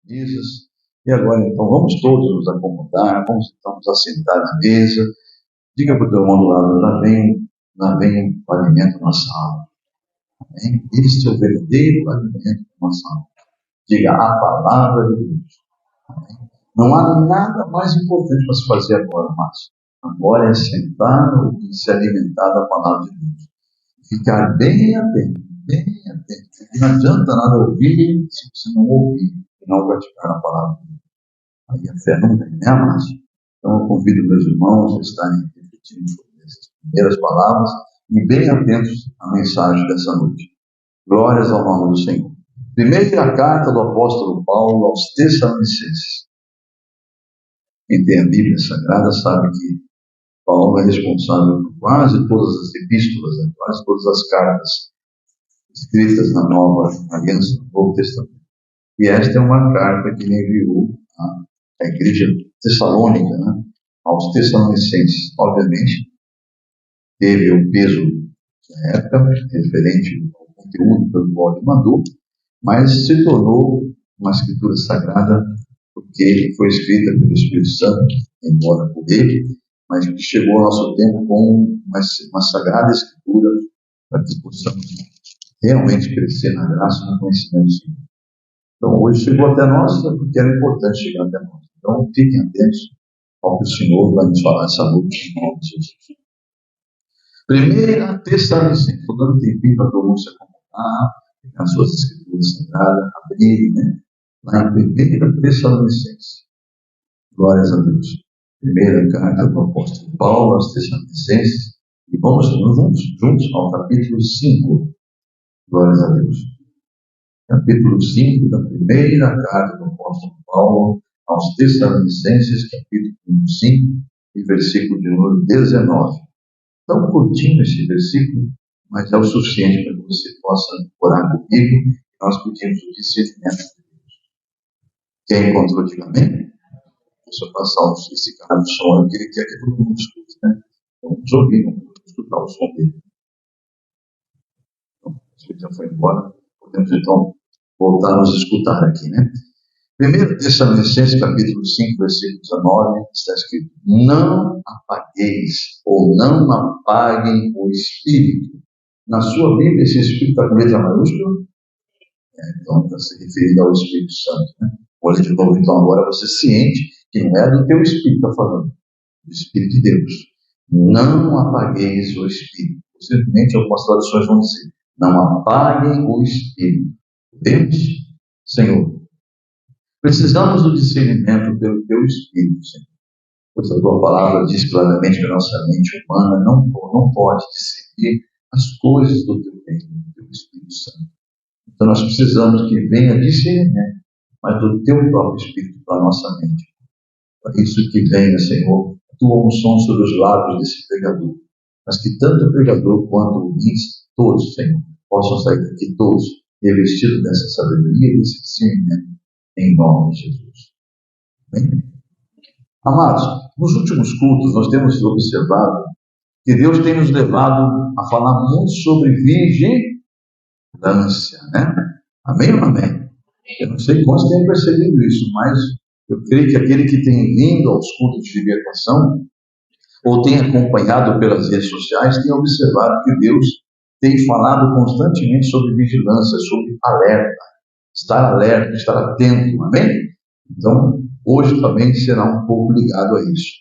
mesas. E agora, então, vamos todos nos acomodar, vamos então nos assentar na mesa. Diga para o teu irmão do lado, lá vem o alimento da nossa alma. Amém? Este é o verdadeiro alimento da nossa alma. Diga a palavra de Deus. Amém? Não há nada mais importante para se fazer agora, Márcio. Agora é sentar e se alimentar da palavra de Deus. Ficar bem atento, bem atento. Porque não adianta nada ouvir se você não ouvir e não praticar a palavra de Deus. Aí a fé não vem, né, Márcio? Então eu convido meus irmãos a estarem repetindo essas primeiras palavras e bem atentos à mensagem dessa noite. Glórias ao nome do Senhor. Primeira carta do apóstolo Paulo aos Tessalonicenses. Quem tem a Bíblia Sagrada sabe que Paulo é responsável por quase todas as epístolas, né? Quase todas as cartas escritas na Nova Aliança, no Novo Testamento. E esta é uma carta que ele enviou à igreja tessalônica, né? Aos Tessalonicenses. Obviamente, teve o peso da época, referente ao conteúdo pelo qual ele mandou, mas se tornou uma escritura sagrada, porque foi escrita pelo Espírito Santo, embora por ele, mas que chegou ao nosso tempo com uma sagrada escritura, para que possamos realmente crescer na graça e no conhecimento do Senhor. Então, hoje chegou até nós, porque era importante chegar até nós. Então, fiquem atentos ao que o Senhor vai nos falar essa noite, em nome de Jesus. Primeira Tessalonicenses, estou dando tempinho para todo mundo se acomodar, pegar as suas escrituras sagradas, abrir, né? Lá em Primeira Tessalonicenses. Glórias a Deus. Primeira carta do apóstolo Paulo aos Tessalonicenses. E vamos juntos ao capítulo 5. Glórias a Deus. Capítulo 5 da primeira carta do apóstolo Paulo aos Tessalonicenses, capítulo 5, e versículo de número 19. Tão curtinho esse versículo, mas é o suficiente para que você possa orar comigo. Nós pedimos o discernimento de Deus. Quem encontrou, diga amém? Deixa eu passar esse cara do som, que ele quer que todo mundo escute, né? Então, vamos ouvir, vamos escutar o som dele. Então, se ele já foi embora, podemos então voltar a nos escutar aqui, né? 1 Tessalonicenses, capítulo 5, versículo 19, está escrito: não apagueis, ou não apaguem o Espírito. Na sua Bíblia, esse Espírito está com letra maiúscula? Então, está se referindo ao Espírito Santo, né? Olha de novo, então, agora você ciente que não é do teu Espírito que está falando, do Espírito de Deus. Não apagueis o Espírito. Simplesmente, algumas traduções vão dizer: não apaguem o Espírito. Deus, Senhor, precisamos do discernimento pelo teu Espírito, Senhor. Pois a tua palavra diz claramente que a nossa mente humana não pode discernir as coisas do teu reino, do teu Espírito Santo. Então nós precisamos que venha discernimento, mas do teu próprio Espírito para a nossa mente. Para isso que venha, Senhor, a tua unção sobre os lábios desse pregador, mas que tanto o pregador quanto o ouvinte, todos, Senhor, possam sair daqui todos revestidos dessa sabedoria e desse discernimento, em nome de Jesus. Amém? Amados, nos últimos cultos nós temos observado que Deus tem nos levado a falar muito sobre vigilância, né? Amém ou não amém? Eu não sei quantos têm percebido isso, mas eu creio que aquele que tem vindo aos cultos de libertação ou tem acompanhado pelas redes sociais tem observado que Deus tem falado constantemente sobre vigilância, sobre alerta, estar atento, amém? Então, hoje também será um pouco ligado a isso.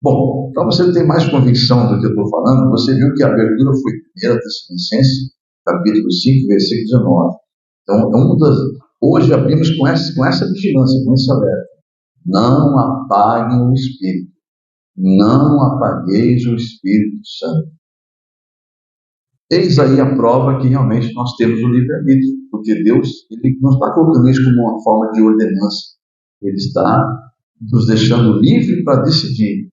Bom, para você ter mais convicção do que eu estou falando, você viu que a abertura foi 1 Tessalonicenses, capítulo 5, versículo 19. Então, hoje abrimos com essa vigilância, com esse alerta. Não apaguem o Espírito. Não apagueis o Espírito Santo. Eis aí a prova que realmente nós temos o livre-arbítrio, porque Deus ele não está colocando isso como uma forma de ordenança. Ele está nos deixando livre para decidir.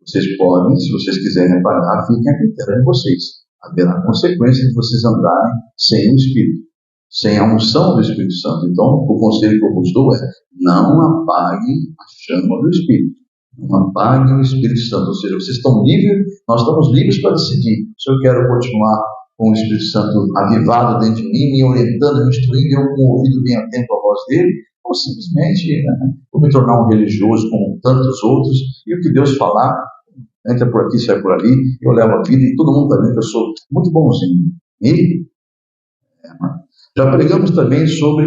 Vocês podem, se vocês quiserem apagar, fiquem a critério de vocês. Haverá consequência de vocês andarem sem o Espírito, sem a unção do Espírito Santo. Então, o conselho que eu vos dou é: não apaguem a chama do Espírito. Não apaguem o Espírito Santo. Ou seja, vocês estão livres, nós estamos livres para decidir se eu quero continuar com o Espírito Santo avivado dentro de mim, me orientando, me instruindo, eu com o ouvido bem atento à voz dele, ou simplesmente, né, vou me tornar um religioso como tantos outros, e o que Deus falar, entra por aqui, sai por ali, eu levo a vida, e todo mundo está vendo que eu sou muito bonzinho. E já pregamos também sobre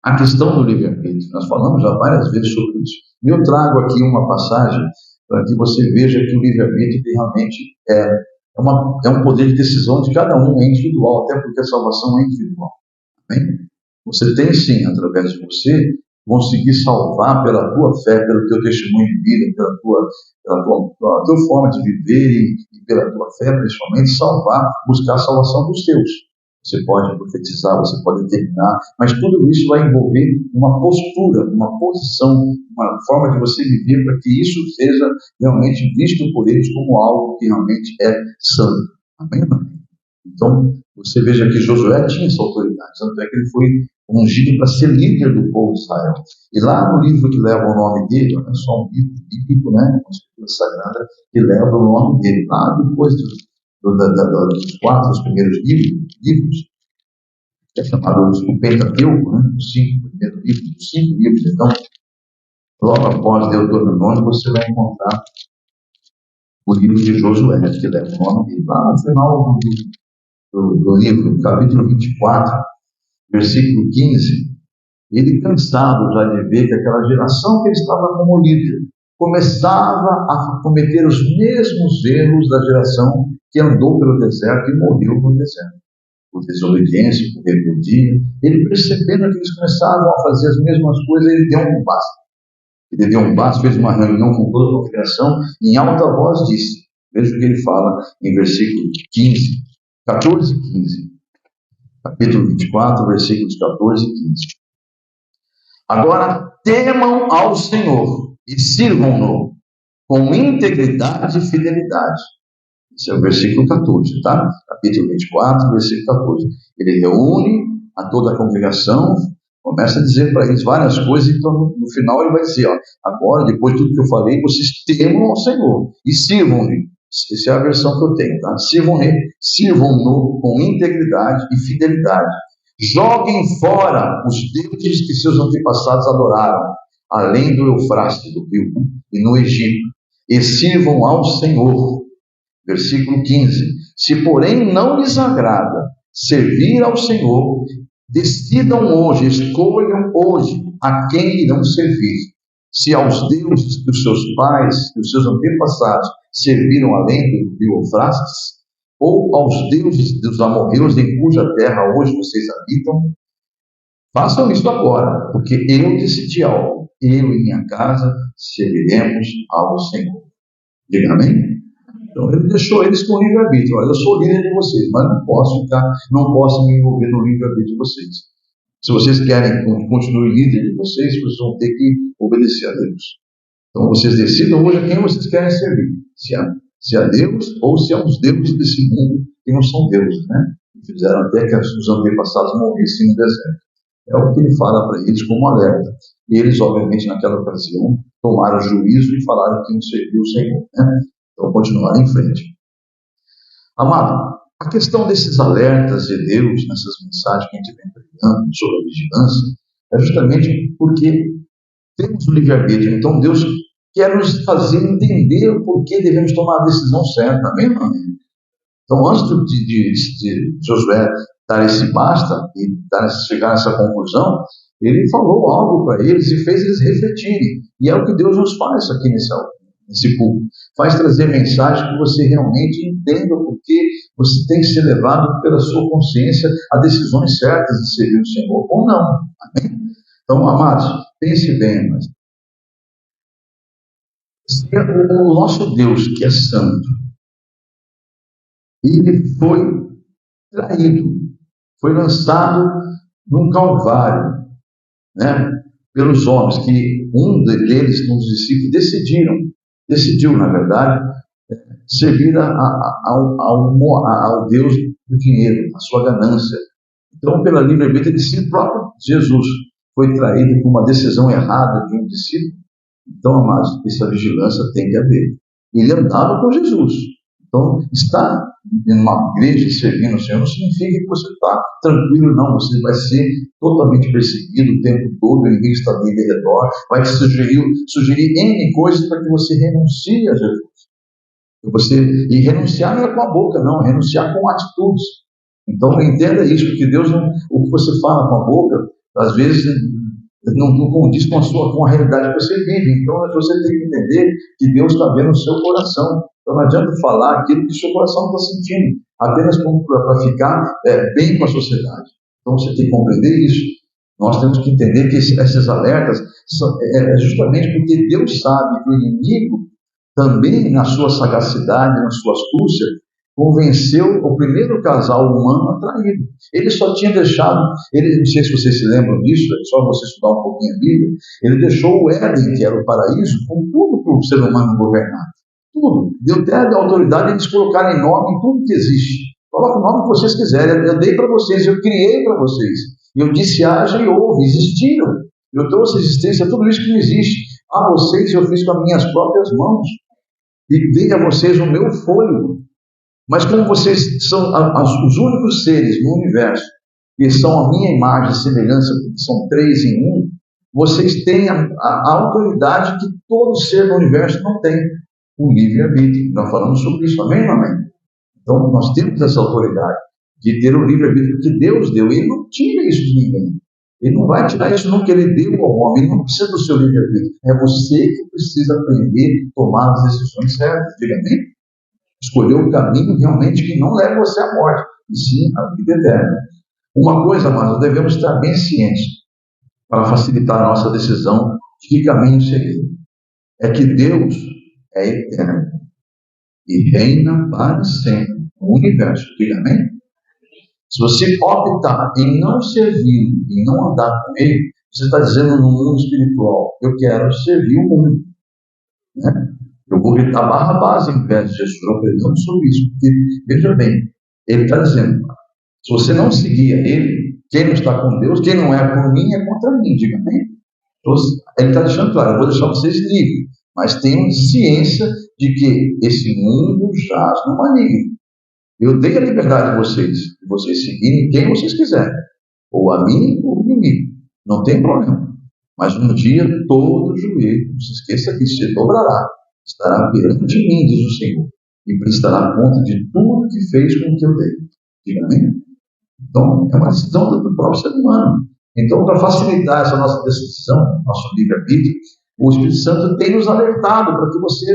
a questão do livre-arbítrio. Nós falamos já várias vezes sobre isso. E eu trago aqui uma passagem para que você veja que o livre-arbítrio realmente é um poder de decisão de cada um, é individual, até porque a salvação é individual. Bem? Você tem sim, através de você, conseguir salvar pela tua fé, pelo teu testemunho de vida, pela tua forma de viver e pela tua fé, principalmente, buscar a salvação dos teus. Você pode profetizar, você pode determinar, mas tudo isso vai envolver uma postura, uma posição, uma forma de você viver para que isso seja realmente visto por eles como algo que realmente é santo. Amém? Então, você veja que Josué tinha essa autoridade, tanto é que ele foi ungido para ser líder do povo de Israel. E lá no livro que leva o nome dele, não é só um livro bíblico, né, uma escritura sagrada, que leva o nome dele. Lá depois dos 4 primeiros livros, que é chamado o Pentateuco, né, os 5 primeiros livros, os 5 livros, então, logo após Deuteronômio, você vai encontrar o livro de Josué, que leva o nome dele. Lá no final do livro, capítulo 24, versículo 15, ele cansado já de ver que aquela geração que ele estava como líder começava a cometer os mesmos erros da geração que andou pelo deserto e morreu no deserto, por desobediência, por rebeldia. Ele percebendo que eles começavam a fazer as mesmas coisas, ele deu um basta. Ele deu um basta, fez uma reunião com toda a congregação e em alta voz disse, veja o que ele fala em versículo 14 e 15. Capítulo 24, versículos 14 e 15. Agora temam ao Senhor e sirvam-no com integridade e fidelidade. Esse é o versículo 14, tá? Capítulo 24, versículo 14. Ele reúne a toda a congregação, começa a dizer para eles várias coisas, então no final ele vai dizer, ó, agora, depois de tudo que eu falei, vocês temam ao Senhor e sirvam-lhe. Essa é a versão que eu tenho, tá? Sirvam-no com integridade e fidelidade. Joguem fora os deuses que seus antepassados adoraram, além do Eufrates, do rio, e no Egito, e sirvam ao Senhor. Versículo 15. Se, porém, não lhes agrada servir ao Senhor, decidam hoje, escolham hoje a quem irão servir. Se aos deuses dos seus pais, dos seus antepassados, serviram além do rio Eufrates, ou aos deuses dos amorreus em cuja terra hoje vocês habitam, façam isso agora, porque eu decidi algo. Eu e minha casa serviremos ao Senhor. Diga amém? Então ele deixou eles com o livre-arbítrio. Olha, eu sou líder de vocês, mas não posso me envolver no livre-arbítrio de vocês. Se vocês querem continuar líder de vocês vão ter que obedecer a Deus. Então vocês decidam hoje a quem vocês querem servir. Se a Deus ou se aos deuses desse mundo que não são deuses, né? Que fizeram até que os antepassados morressem no deserto. É o que ele fala para eles como alerta. E eles, obviamente, naquela ocasião, tomaram juízo e falaram que não serviu o Senhor, né? Então continuaram em frente. Amado, a questão desses alertas de Deus, nessas mensagens que a gente vem pregando sobre a vigilância, é justamente porque temos o livre-arbítrio. Então Deus quer nos fazer entender o porquê devemos tomar a decisão certa. Amém, irmão? Então, antes de Josué dar esse basta e chegar nessa conclusão, ele falou algo para eles e fez eles refletirem. E é o que Deus nos faz aqui nesse público. Faz trazer mensagem que você realmente entenda o porquê você tem que ser levado pela sua consciência a decisões certas de servir o Senhor ou não. Amém? Então, amados, pense bem, mas o nosso Deus, que é santo, ele foi traído, foi lançado num calvário, né, pelos homens, que um deles, um dos discípulos, decidiu, na verdade, servir ao Deus do dinheiro, a sua ganância. Então, pela livre-arbítrio de si próprio, Jesus foi traído por uma decisão errada de um discípulo. Então, amados, essa vigilância tem que haver. Ele andava com Jesus. Então, está numa igreja servindo o Senhor, não significa que você está tranquilo, não. Você vai ser totalmente perseguido o tempo todo, o inimigo está ali de redor, vai te sugerir N coisas para que você renuncie a Jesus. E renunciar não é com a boca, não, é renunciar com atitudes. Então entenda isso, porque Deus não, o que você fala com a boca, às vezes não condiz com a realidade que você vive. Então você tem que entender que Deus está vendo o seu coração. Então não adianta falar aquilo que o seu coração está sentindo, apenas para ficar bem com a sociedade. Então você tem que compreender isso. Nós temos que entender que esses alertas são justamente porque Deus sabe que o inimigo também, na sua sagacidade, na sua astúcia, convenceu o primeiro casal humano a traí-lo. Ele só tinha deixado, não sei se vocês se lembram disso, é só você estudar um pouquinho a Bíblia, ele deixou o Éden, que era o paraíso, com tudo para o ser humano governar. Tudo. Deu até a autoridade de eles colocarem nome em tudo que existe. Coloca o nome que vocês quiserem, eu dei para vocês, eu criei para vocês. Eu disse haja e houve, existiram. Eu trouxe existência a tudo isso que não existe. A vocês eu fiz com as minhas próprias mãos. E dei a vocês o meu fôlego. Mas como vocês são os únicos seres no universo que são a minha imagem e semelhança, porque são 3 em 1, vocês têm a autoridade que todo ser no universo não tem, o livre-arbítrio. Nós falamos sobre isso, amém, amém? Então nós temos essa autoridade de ter o livre-arbítrio, porque Deus deu, e Ele não tira isso de ninguém. Ele não vai tirar isso nunca, Ele deu ao homem, Ele não precisa do seu livre-arbítrio. É você que precisa aprender a tomar as decisões certas, diga amém? Escolher o caminho realmente que não leva você à morte, e sim à vida eterna. Uma coisa, mas devemos estar bem cientes para facilitar a nossa decisão de que caminho seguir. É que Deus é eterno e reina para sempre no universo. Diga amém? Se você optar em não servir, em não andar com Ele, você está dizendo no mundo espiritual, eu quero servir o mundo. Né? Eu vou gritar Barrabás em vez de Jesus. Eu aprendendo sobre isso. Porque, veja bem, ele está dizendo, se você não seguir a Ele, quem não está com Deus, quem não é por mim, é contra mim. Diga amém? Ele está deixando claro, eu vou deixar vocês livres, mas tenham ciência de que esse mundo jaz no maligno. Eu dei a liberdade a vocês, de vocês seguirem quem vocês quiserem, ou a mim ou o inimigo, não tem problema. Mas um dia todo joelho, não se esqueça que se dobrará, estará perante mim, diz o Senhor, e prestará conta de tudo que fez com o que eu dei. Diga amém? Então, é uma decisão do próprio ser humano. Então, para facilitar essa nossa decisão, nosso livre-arbítrio, o Espírito Santo tem nos alertado para que você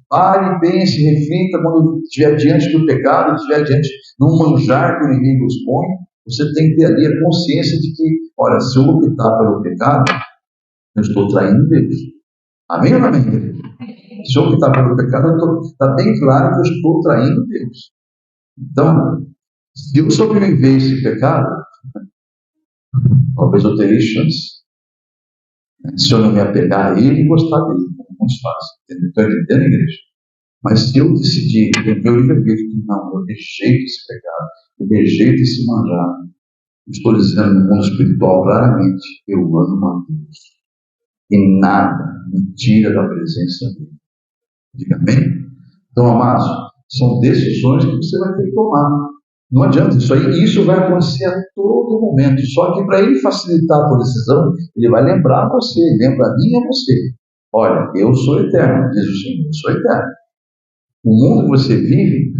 pare, pense, reflita quando estiver diante do pecado, estiver diante de um manjar que o inimigo expõe. Você tem que ter ali a consciência de que, olha, se eu optar pelo pecado, eu estou traindo Deus. Amém ou não amém? Se eu optar pelo pecado, está bem claro que eu estou traindo Deus. Então, se eu sobreviver a esse pecado, talvez eu teria chance. Se eu não me apegar a ele e gostar dele, como muitos fazem. Estou entendendo, igreja? Mas se eu decidir, eu meu livre-arbítrio, não, eu rejeito esse pecado, eu rejeito esse manjar, estou dizendo no mundo espiritual claramente, eu amo a Deus. E nada me tira da presença dele. Diga amém? Então, amados, são decisões que você vai ter que tomar. Não adianta, isso vai acontecer a todo momento. Só que para ele facilitar a tua decisão, ele vai lembrar você, lembra a mim e a você. Olha, eu sou eterno, diz o Senhor, eu sou eterno. O mundo que você vive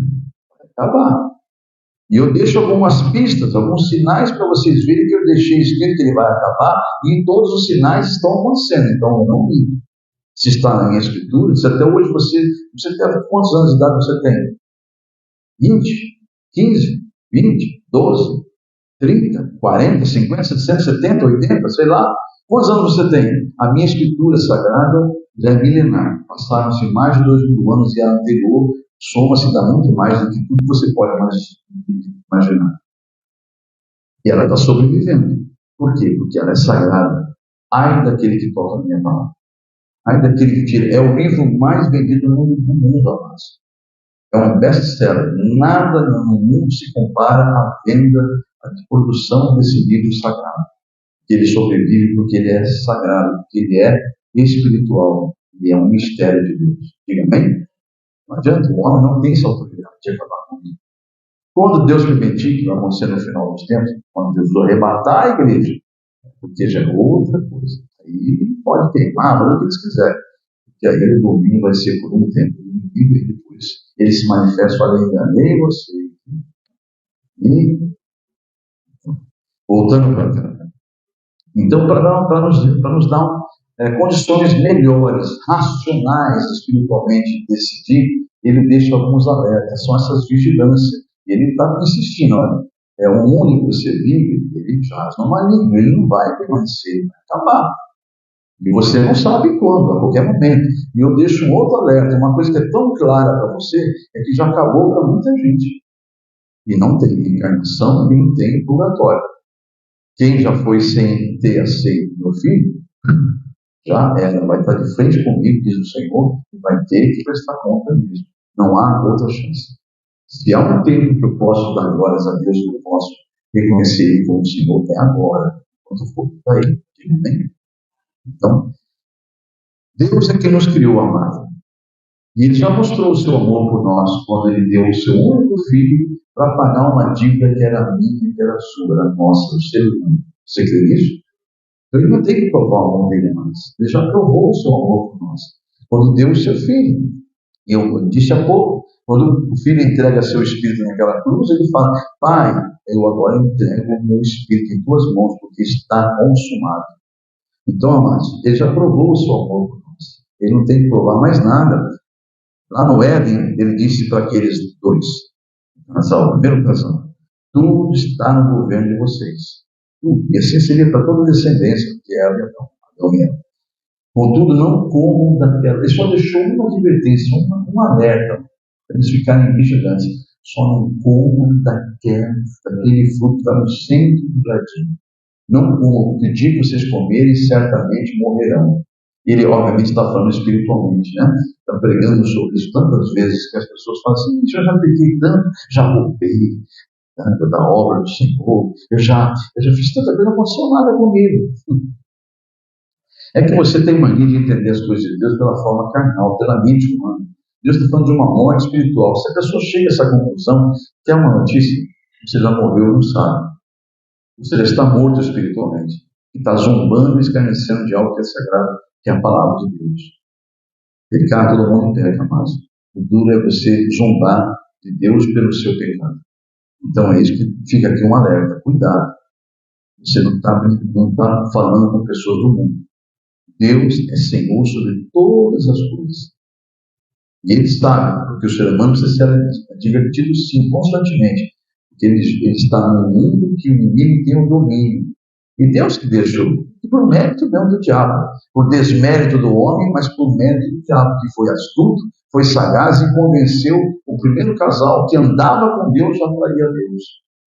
vai acabar. E eu deixo algumas pistas, alguns sinais para vocês verem que eu deixei escrito que ele vai acabar, e todos os sinais estão acontecendo. Então, eu não ligo. Se está na minha escritura, se até hoje você tem quantos anos de idade você tem? 20? 15, 20, 12, 30, 40, 50, 60, 70, 80, sei lá. Quantos anos você tem? A minha escritura sagrada já é milenar. Passaram-se mais de 2000 anos e a anterior soma-se dá muito mais do que tudo que você pode imaginar. E ela está sobrevivendo. Por quê? Porque ela é sagrada. Ai daquele que toca a minha palavra. Ai daquele que tira. É o livro mais vendido no mundo, amados. É um best-seller. Nada no mundo se compara à venda, à produção desse livro sagrado. Ele sobrevive porque ele é sagrado, porque ele é espiritual. Ele é um mistério de Deus. Diga amém? Não adianta, o homem não tem essa autoridade de acabar com ele. Quando Deus permitir, que vai acontecer no final dos tempos, quando Deus arrebatar a igreja, porque já é outra coisa. Aí pode queimar, fazer o que eles quiserem. Porque aí o domínio vai ser por um tempo, e depois ele se manifesta, olha, enganei você. E voltando para cá. Então, para nos dar condições melhores, racionais, espiritualmente, de decidir, ele deixa alguns alertas, são essas vigilâncias. Ele está insistindo, olha, é um mundo que você vive, ele jaz no maligno, ele não vai permanecer, vai acabar. E você não sabe quando, a qualquer momento. E eu deixo um outro alerta, uma coisa que é tão clara para você, é que já acabou para muita gente. E não tem reencarnação e não tem purgatório. Quem já foi sem ter aceito meu filho, já vai estar de frente comigo, diz o Senhor, e vai ter que prestar conta disso. Não há outra chance. Se há um tempo que eu posso dar glórias a Deus, que eu posso reconhecer Ele como Senhor, é agora. Quando for para Ele, bem. Então, Deus é quem nos criou, amado. E Ele já mostrou o seu amor por nós, quando Ele deu o seu único filho para pagar uma dívida que era minha, que era sua, era nossa, do ser humano. Você crê nisso? Então Ele não tem que provar o amor dele mais. Ele já provou o seu amor por nós. Quando deu o seu filho. E eu disse há pouco, quando o filho entrega seu espírito naquela cruz, ele fala, Pai, eu agora entrego o meu espírito em tuas mãos, porque está consumado. Então, amados, ele já provou o seu amor por nós. Ele não tem que provar mais nada. Lá no Éden, ele disse para aqueles dois, nessa primeira ocasião, tudo está no governo de vocês. E assim seria para toda a descendência, que é Adão e Eva. Contudo, não comam daquela. Ele só deixou uma advertência, um alerta, para eles ficarem vigilantes. Só não comam daquele fruto que está no centro do jardim. Não comam, porque o dia que vocês comerem, certamente morrerão. Ele, obviamente, está falando espiritualmente, né? Está pregando sobre isso tantas vezes que as pessoas falam assim: eu já peguei tanto, já roubei tanto da obra do Senhor, eu já fiz tanta coisa, não aconteceu nada comigo. É que você tem mania de entender as coisas de Deus pela forma carnal, pela mente humana. Deus está falando de uma morte espiritual. Se a pessoa chega a essa conclusão, que é uma notícia, você já morreu, não sabe. Você já está morto espiritualmente. E está zombando e escarnecendo de algo que é sagrado, que é a palavra de Deus. Pecado todo mundo pega, mas o duro é você zombar de Deus pelo seu pecado. Então é isso que fica aqui um alerta. Cuidado. Você não está falando com pessoas do mundo. Deus é Senhor sobre todas as coisas. E Ele sabe, porque o ser humano precisa ser advertido sim, constantemente. Porque ele está no mundo que o inimigo tem o domínio. E Deus que deixou. E por mérito mesmo do diabo. Por desmérito do homem, mas por mérito do diabo, que foi astuto, foi sagaz e convenceu o primeiro casal que andava com Deus a trair a Deus.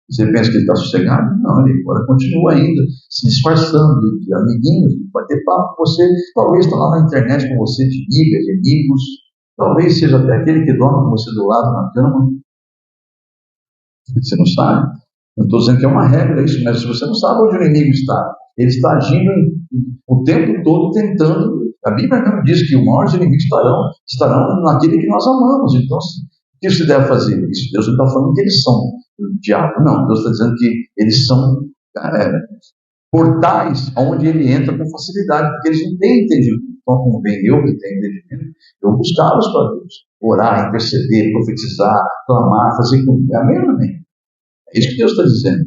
Você pensa que ele está sossegado? Não, ele agora continua ainda se disfarçando de amiguinhos, de bater papo com você. Talvez está lá na internet com você, de amigas, de amigos. Talvez seja até aquele que dorme com você do lado na cama. Você não sabe. Não estou dizendo que é uma regra isso, mas se você não sabe onde o inimigo está, ele está agindo o tempo todo tentando. A Bíblia mesmo diz que os maiores inimigos estarão naquele que nós amamos. Então, o que você deve fazer? Isso Deus não está falando que eles são o diabo, não. Deus está dizendo que eles são portais onde ele entra com facilidade, porque eles não têm entendimento. Então, como bem eu que tenho entendimento, eu buscá-los para Deus. Orar, interceder, profetizar, clamar, fazer comigo. Amém? É isso que Deus está dizendo.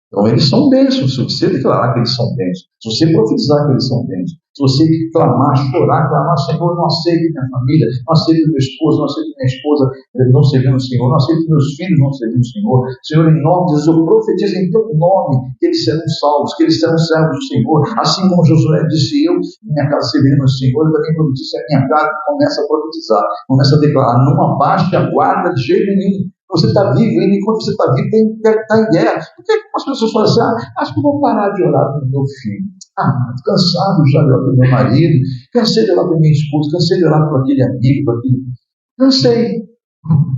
Então, eles são bênçãos. Se você declarar que eles são bênçãos, se você profetizar que eles são bênçãos, se você clamar, chorar, Senhor, não aceito minha família, não aceito meu esposo, não aceito minha esposa não servindo o Senhor, não aceito meus filhos não servindo o Senhor. Senhor, em nome de Jesus, eu profetizo em teu nome que eles serão salvos, que eles serão servos do Senhor. Assim como Josué disse, eu, minha casa serviremos ao Senhor, eu também profetizo a minha casa, começa a profetizar, começa a declarar, não abaixe a guarda de jeito nenhum. Você está vivo, e enquanto você está vivo, tem que estar em guerra. Por que as pessoas falam assim, acho que eu vou parar de orar pelo meu filho. Estou cansado já de orar pelo meu marido, cansei de orar pela minha esposa, cansei de orar por aquele amigo, por aquele... Cansei.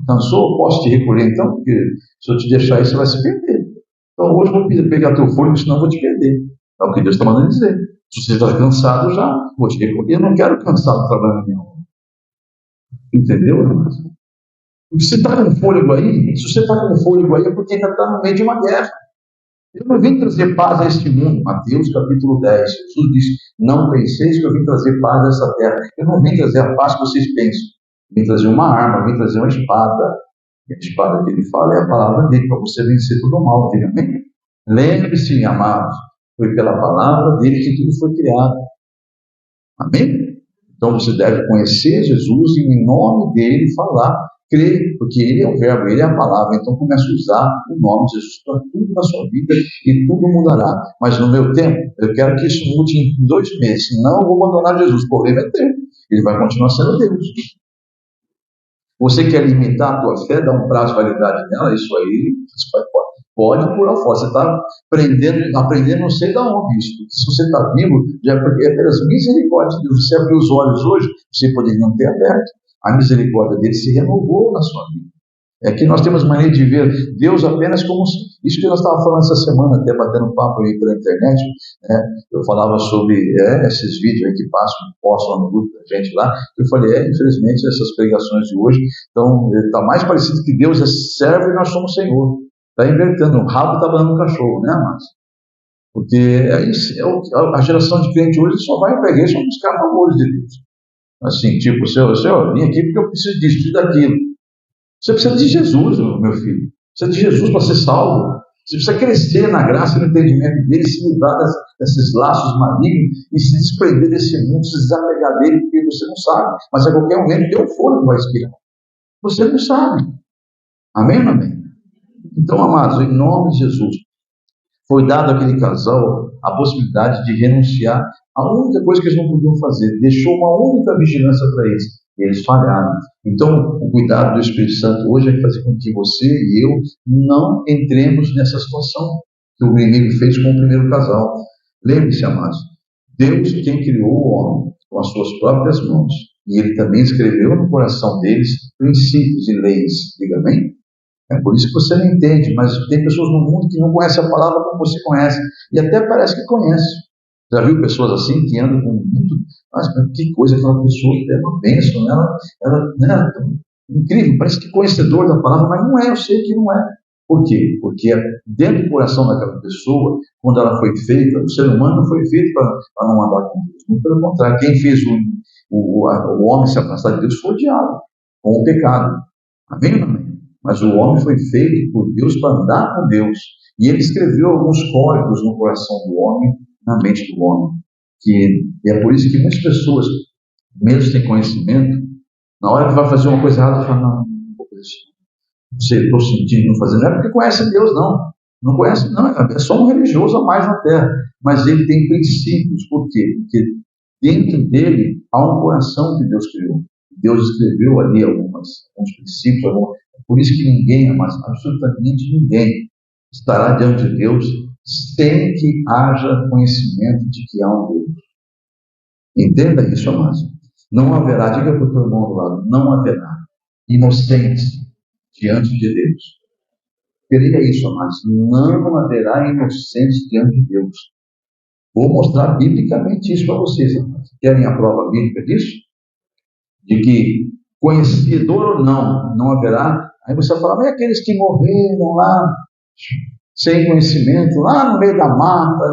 Cansou? Posso te recolher então? Porque se eu te deixar aí, você vai se perder. Então hoje eu vou pegar teu fôlego, senão eu vou te perder. É o que Deus está mandando dizer. Se você está cansado já, vou te recolher. Eu não quero cansar do trabalho nenhum. Entendeu, irmãos? Você está com fôlego aí? Se você está com fôlego aí é porque ainda está no meio de uma guerra. Eu não vim trazer paz a este mundo. Mateus capítulo 10. Jesus diz: não penseis que eu vim trazer paz a essa terra. Eu não vim trazer a paz que vocês pensam. Eu vim trazer uma arma, eu vim trazer uma espada. E a espada que ele fala é a palavra dele, para você vencer todo o mal. Amém? Lembre-se, amados, foi pela palavra dele que tudo foi criado. Amém? Então você deve conhecer Jesus e em nome dele falar, crer, porque ele é o verbo, ele é a palavra. Então comece a usar o nome de Jesus para tudo na sua vida e tudo mudará. Mas no meu tempo, eu quero que isso mude em 2 meses, senão eu vou abandonar Jesus. O problema é teu. Ele vai continuar sendo Deus. Você quer limitar a tua fé, dar um prazo de validade nela, isso aí pode pular fora. Você está aprendendo não sei de onde isso. Porque se você está vivo, já é pelas misericórdias de Deus. Você abriu os olhos hoje, você poderia não ter aberto. A misericórdia dele se renovou na sua vida. É que nós temos maneira de ver Deus apenas como isso que nós estávamos falando essa semana, até batendo papo aí pela internet, né? Eu falava sobre esses vídeos aí que postam no grupo da gente lá. Eu falei, infelizmente, essas pregações de hoje está mais parecido que Deus é servo e nós somos Senhor. Está invertendo, o rabo está dando no cachorro, né, Márcio? Porque a geração de crente hoje só vai para a igreja para buscar favores de Deus. Assim, tipo, Senhor, vim aqui porque eu preciso disso e daquilo. Você precisa de Jesus, meu filho. Você precisa de Jesus para ser salvo. Você precisa crescer na graça e no entendimento dele, se livrar desses laços malignos e se desprender desse mundo, se desapegar dele, porque você não sabe. Mas a qualquer momento Deus for que vai expirar. Você não sabe. Amém ou não amém? Então, amados, em nome de Jesus, foi dado àquele casal a possibilidade de renunciar à única coisa que eles não podiam fazer. Deixou uma única vigilância para eles. Eles falharam. Então, o cuidado do Espírito Santo hoje é fazer com que você e eu não entremos nessa situação que o inimigo fez com o primeiro casal. Lembre-se, amados, Deus quem criou o homem com as suas próprias mãos. E ele também escreveu no coração deles princípios e leis. Diga amém? É por isso que você não entende, mas tem pessoas no mundo que não conhecem a palavra como você conhece. E até parece que conhece. Já viu pessoas assim que andam com muito... Mas que coisa, aquela pessoa é uma bênção, ela incrível, parece que conhecedor da palavra, mas não é, eu sei que não é. Por quê? Porque dentro do coração daquela pessoa, quando ela foi feita, o ser humano não foi feito para não andar com Deus. Muito pelo contrário, quem fez o homem se afastar de Deus foi o diabo, com o pecado. Amém ou não amém? Mas o homem foi feito por Deus para andar com Deus. E ele escreveu alguns códigos no coração do homem, na mente do homem. Que é por isso que muitas pessoas, mesmo sem conhecimento, na hora que vai fazer uma coisa errada, fala, não vou fazer isso. Não sei, estou sentindo não fazer. Não é porque conhece Deus, não. Não conhece, não. É só um religioso a mais na terra. Mas ele tem princípios. Por quê? Porque dentro dele há um coração que Deus criou. Deus escreveu ali alguns princípios. Por isso que ninguém, mas absolutamente ninguém, estará diante de Deus sem que haja conhecimento de que há um Deus. Entenda isso, amados. Não haverá, diga para o teu irmão do lado, não haverá inocentes diante de Deus. Creia isso, amados. Não haverá inocentes diante de Deus. Vou mostrar biblicamente isso para vocês, amados. Querem a prova bíblica disso? De que conhecedor ou não haverá. Aí você vai falar, mas aqueles que morreram lá, sem conhecimento, lá no meio da mata.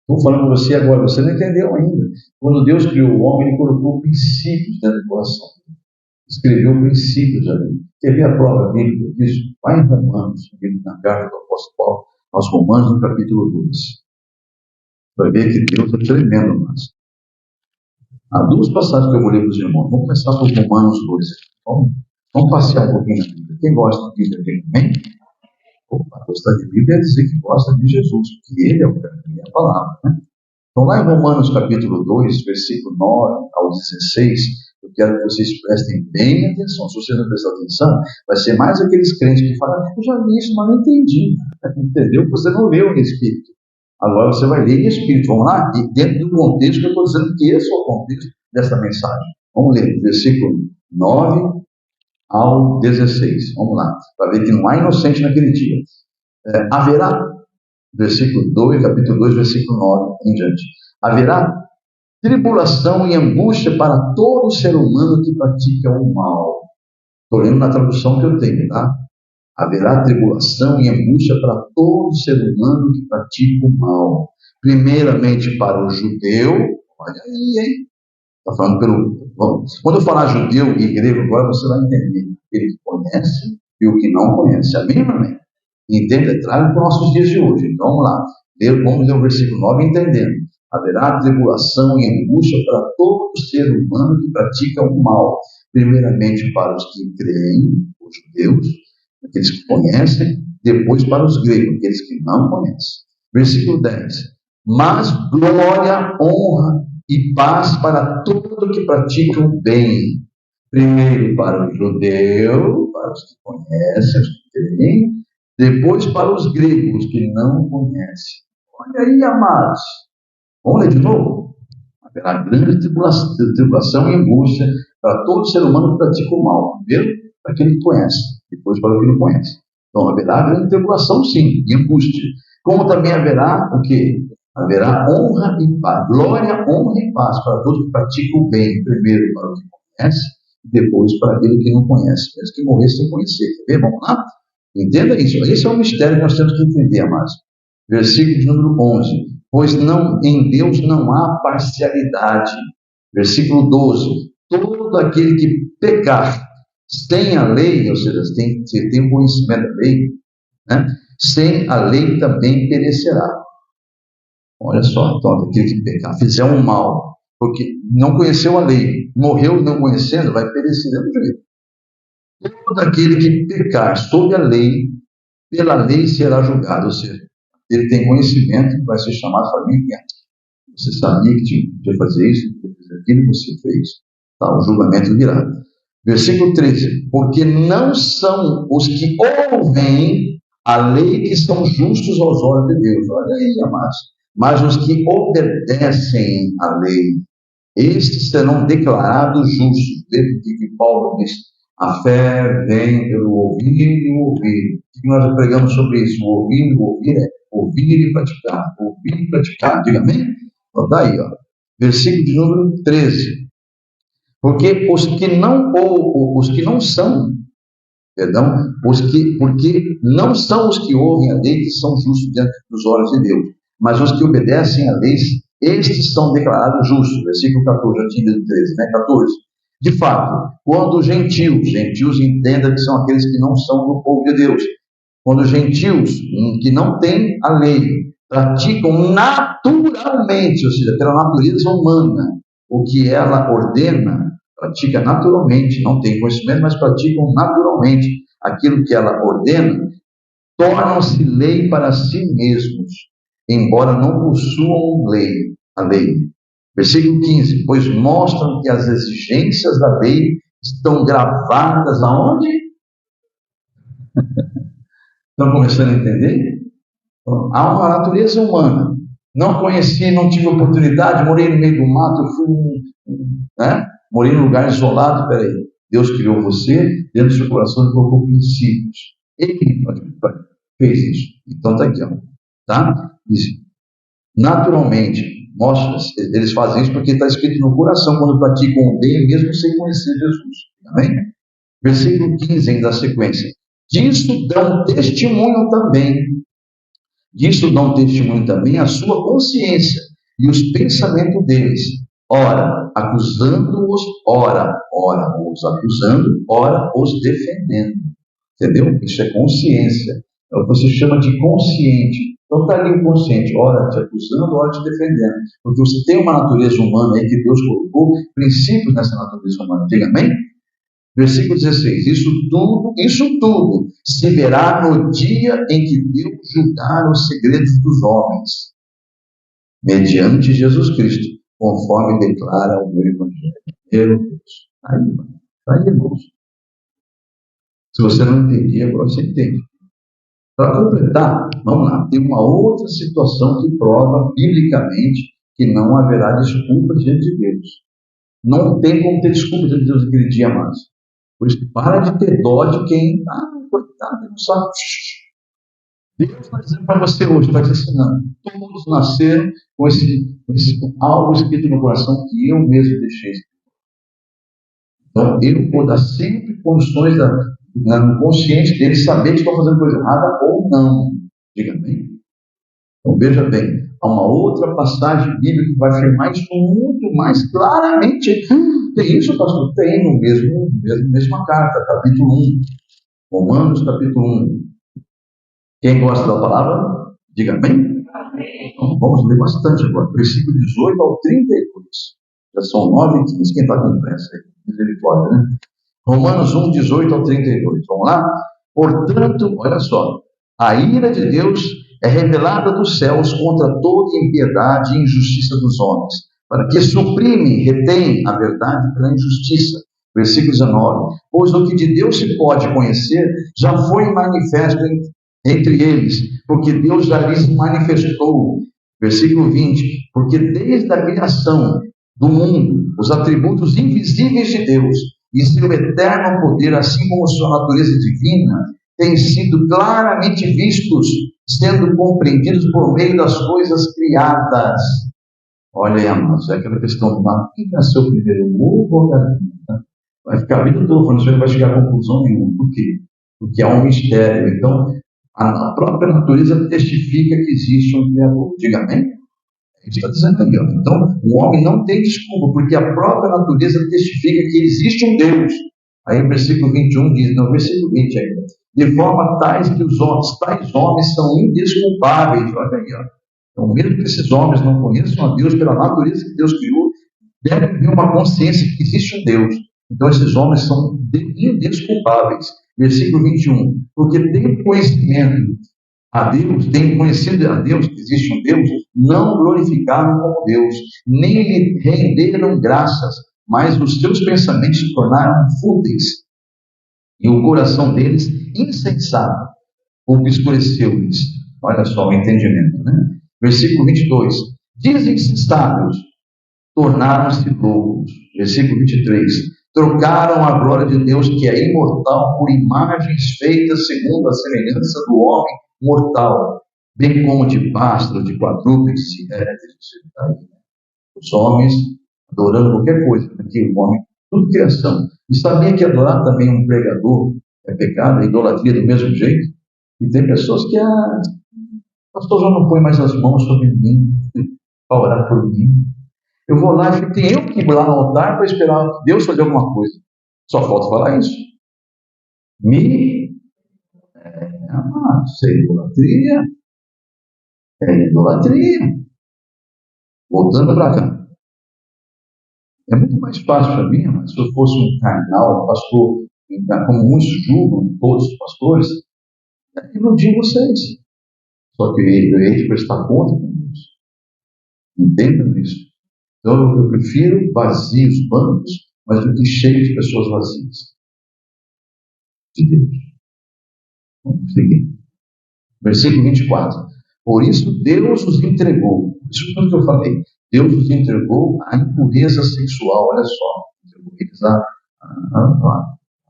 Estou falando com você agora, você não entendeu ainda. Quando Deus criou o homem, ele colocou princípios dentro do coração. Escreveu princípios ali. Quer ver a prova bíblica disso? Vai em Romanos, na carta do apóstolo Paulo, aos Romanos, no capítulo 2. Vai ver que Deus é tremendo, mas há 2 passagens que eu vou ler para os irmãos. Vamos começar por Romanos 2. Vamos passear um pouquinho na Bíblia. Quem gosta de Bíblia, tem amém? Gostar de Bíblia é dizer que gosta de Jesus, porque Ele é o verbo, Ele é a palavra, né? Então, lá em Romanos capítulo 2, versículo 9 ao 16, eu quero que vocês prestem bem atenção. Se vocês não prestar atenção, vai ser mais aqueles crentes que falam, eu já li isso, mas não entendi. Entendeu? Você não leu em Espírito. Agora você vai ler em Espírito. Vamos lá? E dentro do contexto que eu estou dizendo que esse é o contexto dessa mensagem. Vamos ler, versículo 9 ao 16. Vamos lá. Para ver que não há inocente naquele dia. Haverá, versículo 2, capítulo 2, versículo 9 em diante. Haverá tribulação e angústia para todo ser humano que pratica o mal. Estou lendo na tradução que eu tenho, tá? Haverá tribulação e angústia para todo ser humano que pratica o mal. Primeiramente para o judeu, olha aí, hein? Está falando pelo. Quando eu falar judeu e grego, agora você vai entender. Ele que conhece e o que não conhece. Amém, amém? Entenda, traga para os nossos dias de hoje. Então vamos lá. Vamos ler o versículo 9 entendendo. Haverá tribulação e angústia para todo ser humano que pratica o mal. Primeiramente para os que creem, os judeus, aqueles que conhecem, depois para os gregos, aqueles que não conhecem. Versículo 10. Mas glória, honra e paz para todo que pratica o bem. Primeiro para o judeu, para os que conhecem, os que creem, depois para os gregos, que não conhecem. Olha aí, amados. Vamos ler de novo? Haverá grande tribulação e angústia para todo ser humano que pratica o mal. Primeiro, para aquele que conhece, depois para o que não conhece. Então, haverá grande tribulação, sim, e angústia. Como também haverá o quê? Haverá honra e paz. Glória, honra e paz para todo que pratica o bem. Primeiro para o que conhece, depois para aquele que não conhece. Mesmo que morrer sem conhecer. Quer ver? Vamos lá? Entenda isso. Esse é o mistério que nós temos que entender, amados. Versículo de número 11. Pois em Deus não há parcialidade. Versículo 12. Todo aquele que pecar sem a lei, ou seja, tem conhecimento da lei, né? Sem a lei também perecerá. Olha só, então, aquele que pecar, fizer um mal, porque não conheceu a lei, morreu não conhecendo, vai perecer do jeito. Todo aquele que pecar sob a lei, pela lei será julgado, ou seja, ele tem conhecimento, vai ser chamado para mim. Você sabia que tinha que fazer isso, que fazer aquilo, você fez. Tá, o julgamento virá. Versículo 13. Porque não são os que ouvem a lei que são justos aos olhos de Deus. Olha aí, amados. Mas os que obedecem a lei, estes serão declarados justos. Veja o que Paulo diz. A fé vem pelo ouvir e ouvir. O que nós pregamos sobre isso? O ouvir e ouvir é ouvir e praticar. Ouvir e praticar. Diga amém? Então, daí, ó. Versículo de número 13. Porque os que não são, porque não são os que ouvem a lei que são justos diante dos olhos de Deus, mas os que obedecem a lei, estes são declarados justos. Versículo 14, já tinha lido 13, né? 14. De fato, quando os gentios entendam que são aqueles que não são do povo de Deus, quando os gentios que não têm a lei, praticam naturalmente, ou seja, pela natureza humana, o que ela ordena, pratica naturalmente, não tem conhecimento, mas praticam naturalmente aquilo que ela ordena, tornam-se lei para si mesmos, embora não possuam a lei. Versículo 15, pois mostram que as exigências da lei estão gravadas aonde? Estão começando a entender? Então, há uma natureza humana. Não conheci, não tive oportunidade, morei no meio do mato, morei num lugar isolado. Peraí, Deus criou você, dentro do seu coração e colocou princípios. Ele fez isso. Então está aqui, ó. Tá? Isso. Naturalmente, eles fazem isso porque está escrito no coração quando praticam o bem, mesmo sem conhecer Jesus. Amém? Versículo 15, ainda da sequência. Disso dão testemunho também a sua consciência e os pensamentos deles. Ora, acusando-os, ora os acusando, ora os defendendo. Entendeu? Isso é consciência. É o que você chama de consciente. Então está ali o consciente, ora te acusando, ora te defendendo. Porque você tem uma natureza humana aí que Deus colocou princípios nessa natureza humana. Diga amém? Versículo 16. Isso tudo se verá no dia em que Deus julgar os segredos dos homens, mediante Jesus Cristo, conforme declara o meu Evangelho. Meu Deus. Aí, irmãos. Se você não entendia, agora você entende. Para completar, vamos lá, tem uma outra situação que prova biblicamente que não haverá desculpa diante de Deus. Não tem como ter desculpa diante de Deus naquele dia mais. Por isso, para de ter dó de quem, coitado, não sabe. Deus está dizendo para você hoje, está te ensinando. Todos nasceram com algo escrito no coração que eu mesmo deixei. Então, eu vou dar sempre condições no consciente deles saber que estão fazendo coisa errada ou não. Diga bem. Então, veja bem, há uma outra passagem bíblica que vai afirmar isso muito mais claramente. Tem isso, pastor? Tem no mesma carta, capítulo 1. Romanos, capítulo 1. Quem gosta da palavra, diga bem. Então, vamos ler bastante agora. Versículo 18 ao 32. Já são 9h15, quem está com pressa aí? Misericórdia, né? Romanos 1, 18 ao 32. Vamos lá? Portanto, olha só. A ira de Deus é revelada dos céus contra toda impiedade e injustiça dos homens, para que suprime, retém a verdade pela injustiça. Versículo 19. Pois o que de Deus se pode conhecer já foi manifesto entre eles, porque Deus já lhes manifestou. Versículo 20. Porque desde a criação do mundo, os atributos invisíveis de Deus e seu eterno poder, assim como sua natureza divina, têm sido claramente vistos, sendo compreendidos por meio das coisas criadas. Olha aí, amados, é aquela questão, quem nasceu primeiro, o ovo ou a galinha? Vai ficar a vida toda falando isso, ele vai chegar a conclusão nenhuma. Por quê? Porque há um mistério. Então, a própria natureza testifica que existe um Criador. Diga amém? A gente está dizendo aí, ó. Então, o homem não tem desculpa, porque a própria natureza testifica que existe um Deus. Aí o versículo 21 diz, no versículo 20 ainda, de forma tais que tais homens são indesculpáveis. Olha aí, ó. Então, mesmo que esses homens não conheçam a Deus pela natureza que Deus criou, deve ter uma consciência que existe um Deus. Então, esses homens são indesculpáveis. Versículo 21, porque tem conhecimento a Deus, tem conhecido a Deus, que existe um Deus, não glorificaram como Deus, nem lhe renderam graças, mas os seus pensamentos se tornaram fúteis, e o coração deles insensato, obscureceu-lhes. Olha só o entendimento, né? Versículo 22, dizem-se sábios, tornaram-se loucos. Versículo 23, trocaram a glória de Deus, que é imortal, por imagens feitas segundo a semelhança do homem mortal, bem como de pássaro, de quadrúpedes, de répteis. Os homens adorando qualquer coisa, porque o homem, tudo criação. E sabia que adorar também um pregador é pecado, é idolatria do mesmo jeito? E tem pessoas que, pastor, já não põe mais as mãos sobre mim, para orar por mim. Eu vou lá e tem eu que ir lá no altar para esperar Deus fazer alguma coisa. Só falta falar isso. Isso é idolatria. É idolatria. Voltando para cá. É muito mais fácil para mim, mas se eu fosse um carnal, um pastor, como muitos julgam, todos os pastores, iludir vocês. Só que eu hei de prestar conta com Deus. Entendam isso. Então eu prefiro vazios bancos, mas do que cheio de pessoas vazias. De Deus. Vamos seguir. Versículo 24. Por isso Deus os entregou. Isso tudo que eu falei. Deus os entregou à impureza sexual. Olha só. Entregou eles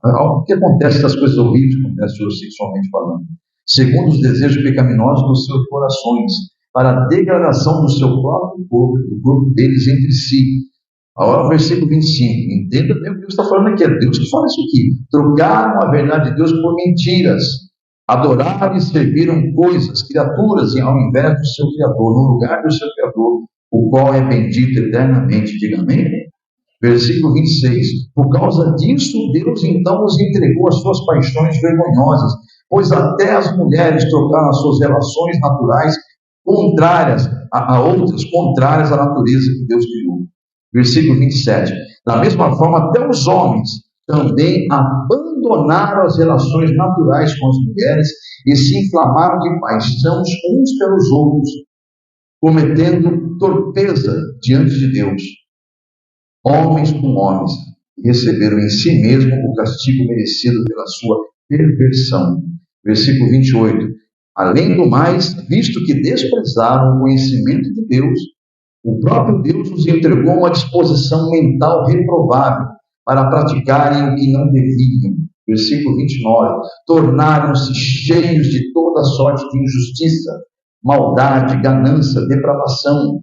o que acontece, essas coisas horríveis que acontecem hoje sexualmente falando. Segundo os desejos pecaminosos dos seus corações, para a degradação do seu próprio corpo, do corpo deles entre si. Agora o versículo 25. Entenda bem o que Deus está falando aqui. É Deus que fala isso aqui. Trocaram a verdade de Deus por mentiras. Adoraram e serviram coisas, criaturas, ao invés do seu Criador, no lugar do seu Criador, o qual é bendito eternamente. Diga amém. Versículo 26. Por causa disso, Deus então os entregou às suas paixões vergonhosas, pois até as mulheres trocaram as suas relações naturais contrárias a outras, contrárias à natureza que Deus criou. Versículo 27. Da mesma forma, até os homens também abandonaram as relações naturais com as mulheres e se inflamaram de paixão uns pelos outros, cometendo torpeza diante de Deus. Homens com homens receberam em si mesmo o castigo merecido pela sua perversão. Versículo 28. Além do mais, visto que desprezaram o conhecimento de Deus, o próprio Deus os entregou uma disposição mental reprovável para praticarem o que não deviam. Versículo 29. Tornaram-se cheios de toda sorte de injustiça, maldade, ganância, depravação.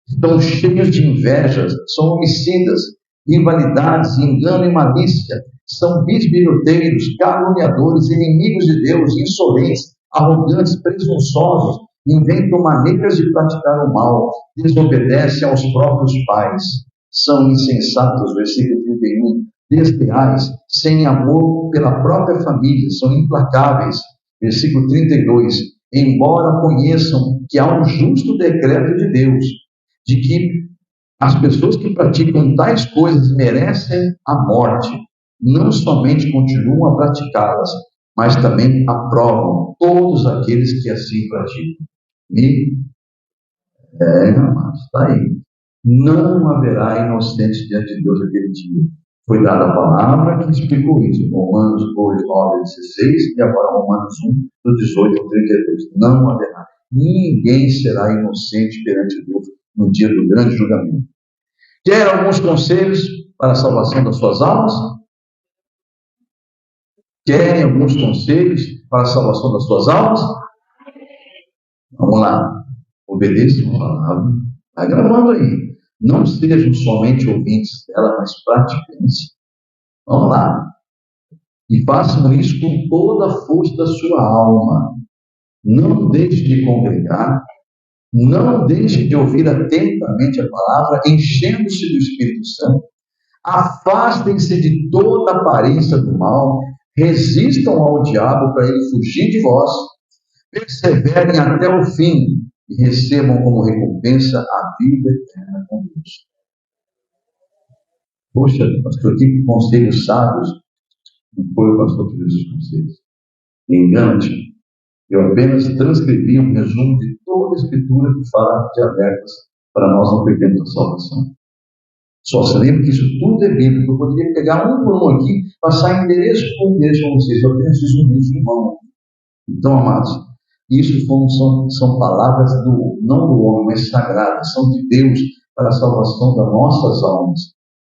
Estão cheios de invejas, são homicidas, rivalidades, engano e malícia. São bisbilhoteiros, caluniadores, inimigos de Deus, insolentes, arrogantes, presunçosos, inventam maneiras de praticar o mal, desobedecem aos próprios pais, são insensatos, versículo 31, desleais, sem amor pela própria família, são implacáveis, versículo 32, embora conheçam que há um justo decreto de Deus, de que as pessoas que praticam tais coisas merecem a morte, não somente continuam a praticá-las, mas também aprovam todos aqueles que assim praticam. E, amados, está aí. Não haverá inocentes diante de Deus aquele dia. Foi dada a palavra que explicou isso. Romanos 2, 9, 16 e agora Romanos 1, do 18 ao 32. Não haverá. Ninguém será inocente perante Deus no dia do grande julgamento. Quer alguns conselhos para a salvação das suas almas? Querem alguns conselhos para a salvação das suas almas? Vamos lá. Obedeçam a palavra. Vai gravando aí. Não sejam somente ouvintes dela, mas praticantes. Vamos lá. E façam isso com toda a força da sua alma. Não deixe de congregar. Não deixe de ouvir atentamente a palavra, enchendo-se do Espírito Santo. Afastem-se de toda aparência do mal. Resistam ao diabo para ele fugir de vós. Perseverem até o fim e recebam como recompensa a vida eterna com Deus. Poxa, pastor, que conselhos sábios. Não foi o pastor que deu esses conselhos. Engana-te. Eu apenas transcrevi um resumo de toda a Escritura que fala de alertas para nós não perdermos a salvação. Só se lembra que isso tudo é bíblico. Eu poderia pegar um por um aqui, passar endereço por endereço para vocês. Eu apenas fiz um resumão. Então, amados, isso são palavras não do homem, mas sagradas, são de Deus para a salvação das nossas almas.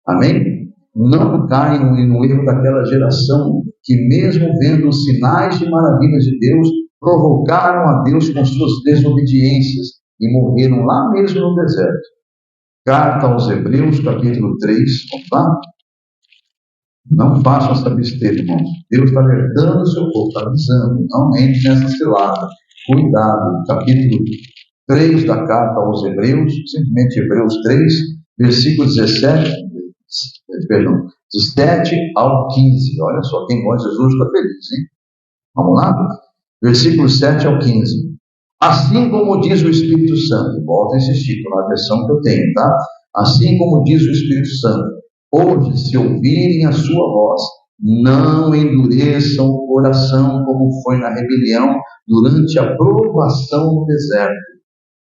Amém? Não caem no erro daquela geração que, mesmo vendo os sinais e maravilhas de Deus, provocaram a Deus com suas desobediências e morreram lá mesmo no deserto. Carta aos Hebreus, capítulo 3, vamos lá? Não façam essa besteira, irmãos. Deus está alertando o seu povo, está avisando, não entre nessa cilada. Cuidado, capítulo 3 da carta aos Hebreus, simplesmente Hebreus 3, versículo 17 ao 15. Olha só, quem gosta de Jesus está feliz, hein? Vamos lá? Versículo 7 ao 15. Assim como diz o Espírito Santo, volto a insistir, na versão que eu tenho, tá? Assim como diz o Espírito Santo, hoje, se ouvirem a sua voz, não endureçam o coração como foi na rebelião durante a provação no deserto.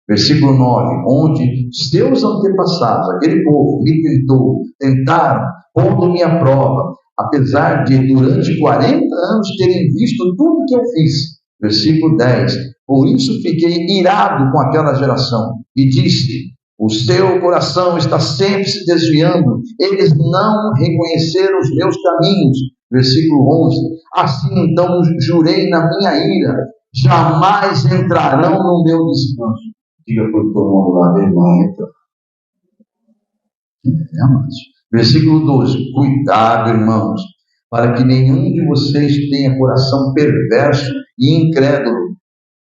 Versículo 9, onde seus antepassados, aquele povo, tentaram, pondo-me à prova, apesar de durante 40 anos terem visto tudo que eu fiz. Versículo 10, por isso fiquei irado com aquela geração e disse, o seu coração está sempre se desviando, eles não reconheceram os meus caminhos. Versículo 11, assim então jurei na minha ira, jamais entrarão no meu descanso. Diga por todo mundo lá, vergonha. Versículo 12, cuidado, irmãos, para que nenhum de vocês tenha coração perverso e incrédulo,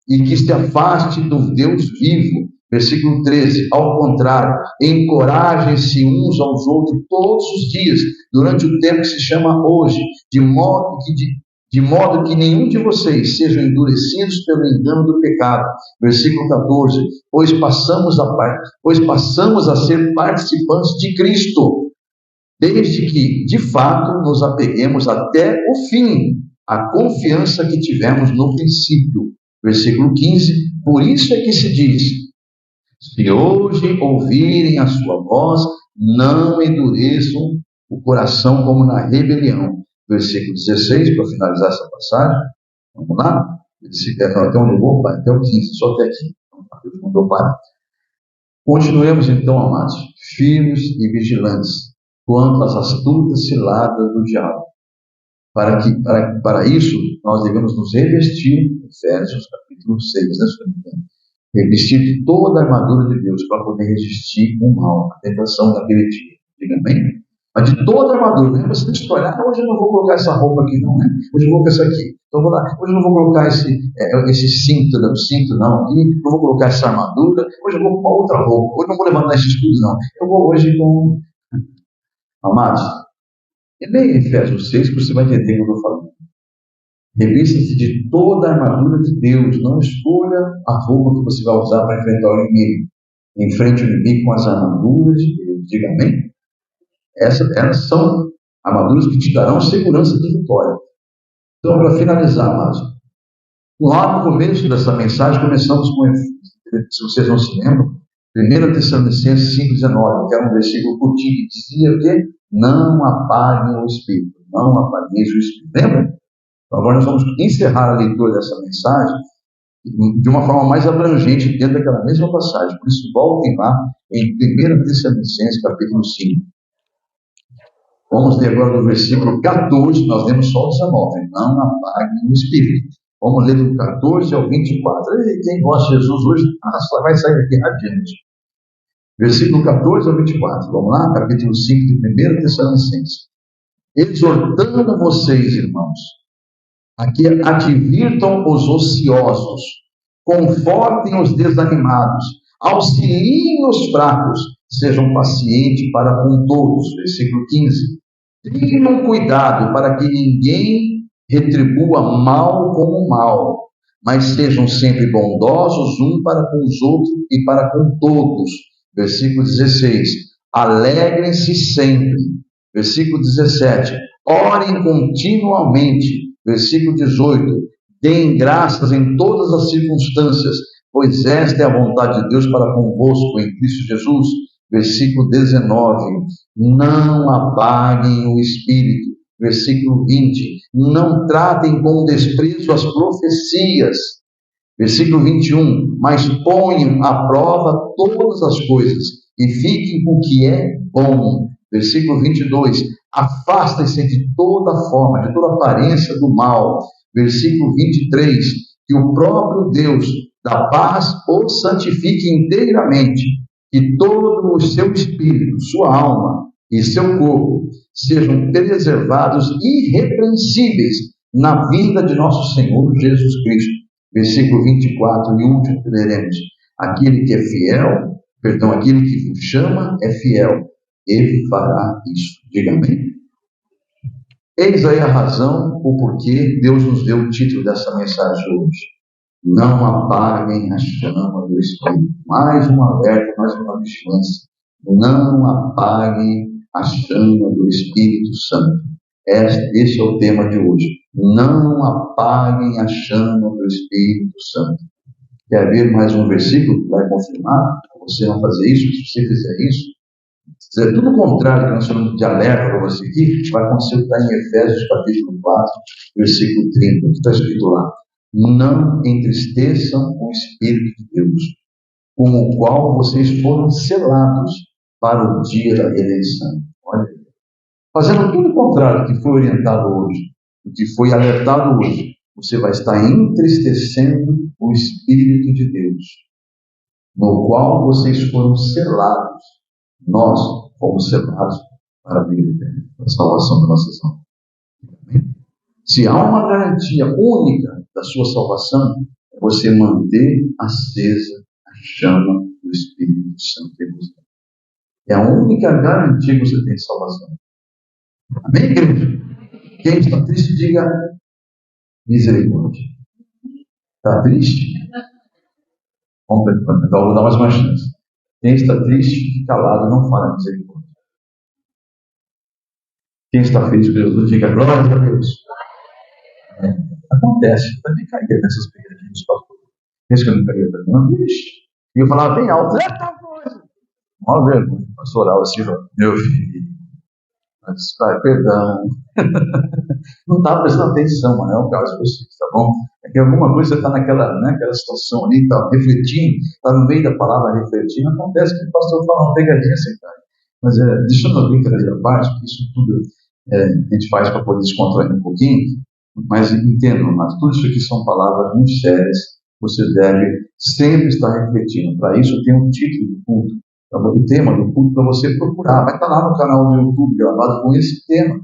e que se afaste do Deus vivo. Versículo 13, ao contrário, encorajem-se uns aos outros todos os dias, durante o tempo que se chama hoje, de modo que nenhum de vocês sejam endurecidos pelo engano do pecado. Versículo 14, pois passamos a ser participantes de Cristo, desde que, de fato, nos apeguemos até o fim, a confiança que tivemos no princípio. Versículo 15, por isso é que se diz, se hoje ouvirem a sua voz, não endureçam o coração como na rebelião. Versículo 16, para finalizar essa passagem, vamos lá? Até onde eu vou, pai? Até o 15, só até aqui. Deus mandou parar. Continuemos então, amados, firmes e vigilantes quanto às astutas ciladas do diabo. Para isso, nós devemos nos revestir, Efésios capítulo 6, revestir de toda a armadura de Deus para poder resistir o mal, a tentação daquele dia. Diga amém? Mas de toda a armadura, né? Você tem que escolher, hoje eu não vou colocar essa roupa aqui não, né? Hoje eu vou colocar essa aqui. Então, hoje eu não vou colocar esse cinto não, aqui, não vou colocar essa armadura, hoje eu vou com uma outra roupa, hoje eu não vou levantar esse escudo não. Eu vou hoje com... Amados, e nem em Efésios 6 que você vai entender o que eu estou falando. Revista-se de toda a armadura de Deus. Não escolha a roupa que você vai usar para enfrentar o inimigo. Enfrente o inimigo com as armaduras de Deus. Diga amém? Elas são armaduras que te darão segurança de vitória. Então, para finalizar, amados, lá no começo dessa mensagem, começamos com, se vocês não se lembram, 1 Tessalonicenses 5,19, que era um versículo curtinho, que dizia que não apaguem o Espírito. Não apaguem o Espírito. Lembra? Então, agora nós vamos encerrar a leitura dessa mensagem de uma forma mais abrangente dentro daquela mesma passagem. Por isso, voltem lá em 1 Tessalonicenses, capítulo 5. Vamos ler agora do versículo 14, nós lemos só o 19. Não apaguem o Espírito. Vamos ler do 14 ao 24. E quem gosta de Jesus hoje, vai sair aqui adiante. Versículo 14 ao 24. Vamos lá, capítulo 5 de 1 Tessalonicenses. Exortando vocês, irmãos, a que advirtam os ociosos, confortem os desanimados, auxiliem os fracos, sejam pacientes para com todos. Versículo 15. Tenham cuidado para que ninguém retribua mal como mal, mas sejam sempre bondosos um para com os outros e para com todos. Versículo 16. Alegrem-se sempre. Versículo 17. Orem continuamente. Versículo 18. Deem graças em todas as circunstâncias, pois esta é a vontade de Deus para convosco em Cristo Jesus. Versículo 19. Não apaguem o Espírito. Versículo 20. Não tratem com desprezo as profecias. Versículo 21. Mas ponham à prova todas as coisas e fiquem com o que é bom. Versículo 22. Afastem-se de toda forma, de toda aparência do mal. Versículo 23. Que o próprio Deus da paz os santifique inteiramente, que todo o seu espírito, sua alma e seu corpo sejam preservados irrepreensíveis na vinda de nosso Senhor Jesus Cristo. Versículo 24 e último que leremos. Aquele que é fiel, aquele que vos chama é fiel, ele fará isso. Diga amém. Eis aí a razão, o porquê Deus nos deu o título dessa mensagem hoje. Não apaguem a chama do Espírito. Mais um alerta, mais uma vigilância. Não apaguem a chama do Espírito Santo. Este é o tema de hoje. Não apaguem a chama do Espírito Santo. Quer ver mais um versículo que vai confirmar você não fazer isso? Se você fizer isso, se é tudo o contrário que nós chamamos de alerta para você aqui, vai acontecer o que está em Efésios capítulo 4, versículo 30, que está escrito lá. Não entristeçam o Espírito de Deus, com o qual vocês foram selados para o dia da redenção. Olha, fazendo tudo o contrário do que foi orientado hoje, do que foi alertado hoje, você vai estar entristecendo o Espírito de Deus, no qual vocês foram selados. Nós fomos selados para a vida eterna, para a salvação da nossa alma. Se há uma garantia única da sua salvação, é você manter acesa a chama do Espírito Santo em você. É a única garantia que você tem de salvação. Amém, igreja? Quem está triste, diga misericórdia. Está triste? Vou dar mais uma chance. Quem está triste, fique calado, não fale misericórdia. Quem está feliz com Jesus, diga glória a Deus. Acontece, eu também caía nessas pegadinhas dos pastores. Pensa que eu não caía também? E eu falava bem alto, eita coisa! Uma vergonha, o pastor orava assim, meu filho, perdão. Não estava prestando atenção, mas não é o caso de vocês, tá bom? É que alguma coisa você está naquela situação ali, está refletindo, está no meio da palavra refletindo, acontece que o pastor fala uma pegadinha assim, cara. Mas deixando a brincadeira à parte, porque isso tudo a gente faz para poder descontrair um pouquinho, mas entendam, mas tudo isso aqui são palavras muito sérias, você deve sempre estar refletindo. Para isso tem um título de culto, o tema do culto para você procurar. Vai estar lá no canal do YouTube gravado com esse tema.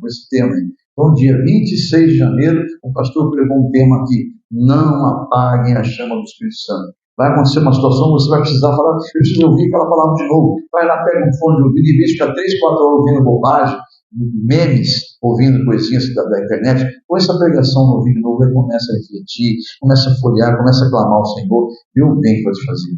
Então, dia 26 de janeiro, o pastor pregou um tema aqui: não apaguem a chama do Espírito Santo. Vai acontecer uma situação, você vai precisar falar, eu preciso ouvir aquela palavra de novo. Vai lá, pega um fone de ouvido, em vez de ficar 3, 4 horas ouvindo bobagem, memes, ouvindo coisinhas da internet, põe essa pregação no ouvido de novo e começa a refletir, começa a folhear, começa a clamar ao Senhor, vê o bem que vai te fazer.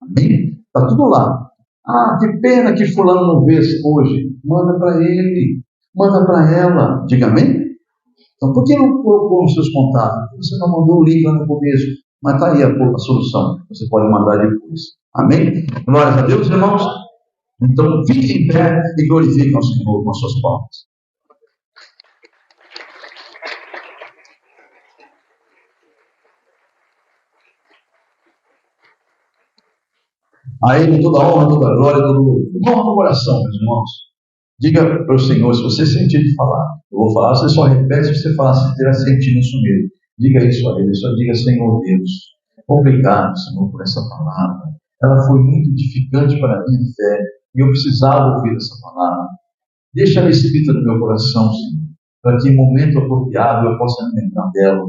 Amém? Está tudo lá. Ah, que pena que fulano não vê hoje. Manda para ele, manda para ela. Diga amém? Então, por que não colocou nos seus contatos? Você não mandou o link lá no começo. Mas está aí a solução. Você pode mandar depois. Amém? Glórias a Deus, irmãos. Então, fiquem em pé e glorifiquem ao Senhor com as suas palmas. A Ele toda a honra, toda a glória, todo o louvor do coração, meus irmãos. Diga para o Senhor, se você sentir de falar. Eu vou falar, você só repete se você falar, se estiver sentindo isso mesmo. Diga isso a Ele, só diga: Senhor Deus, obrigado, Senhor, por essa palavra. Ela foi muito edificante para a minha fé e eu precisava ouvir essa palavra. Deixa ela escrita no meu coração, Senhor, para que em momento apropriado eu possa me lembrar dela.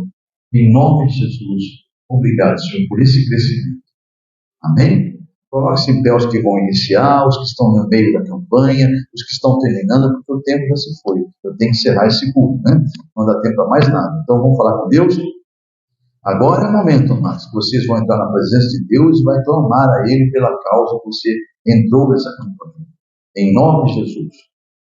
Em nome de Jesus, obrigado, Senhor, por esse crescimento. Amém? Coloque-se em pé os que vão iniciar, os que estão no meio da campanha, os que estão terminando, porque o tempo já se foi. Eu tenho que encerrar esse culto, né? Não dá tempo para mais nada. Então vamos falar com Deus. Agora é o momento, amados, que vocês vão entrar na presença de Deus e vai clamar a Ele pela causa que você entrou nessa campanha. Em nome de Jesus.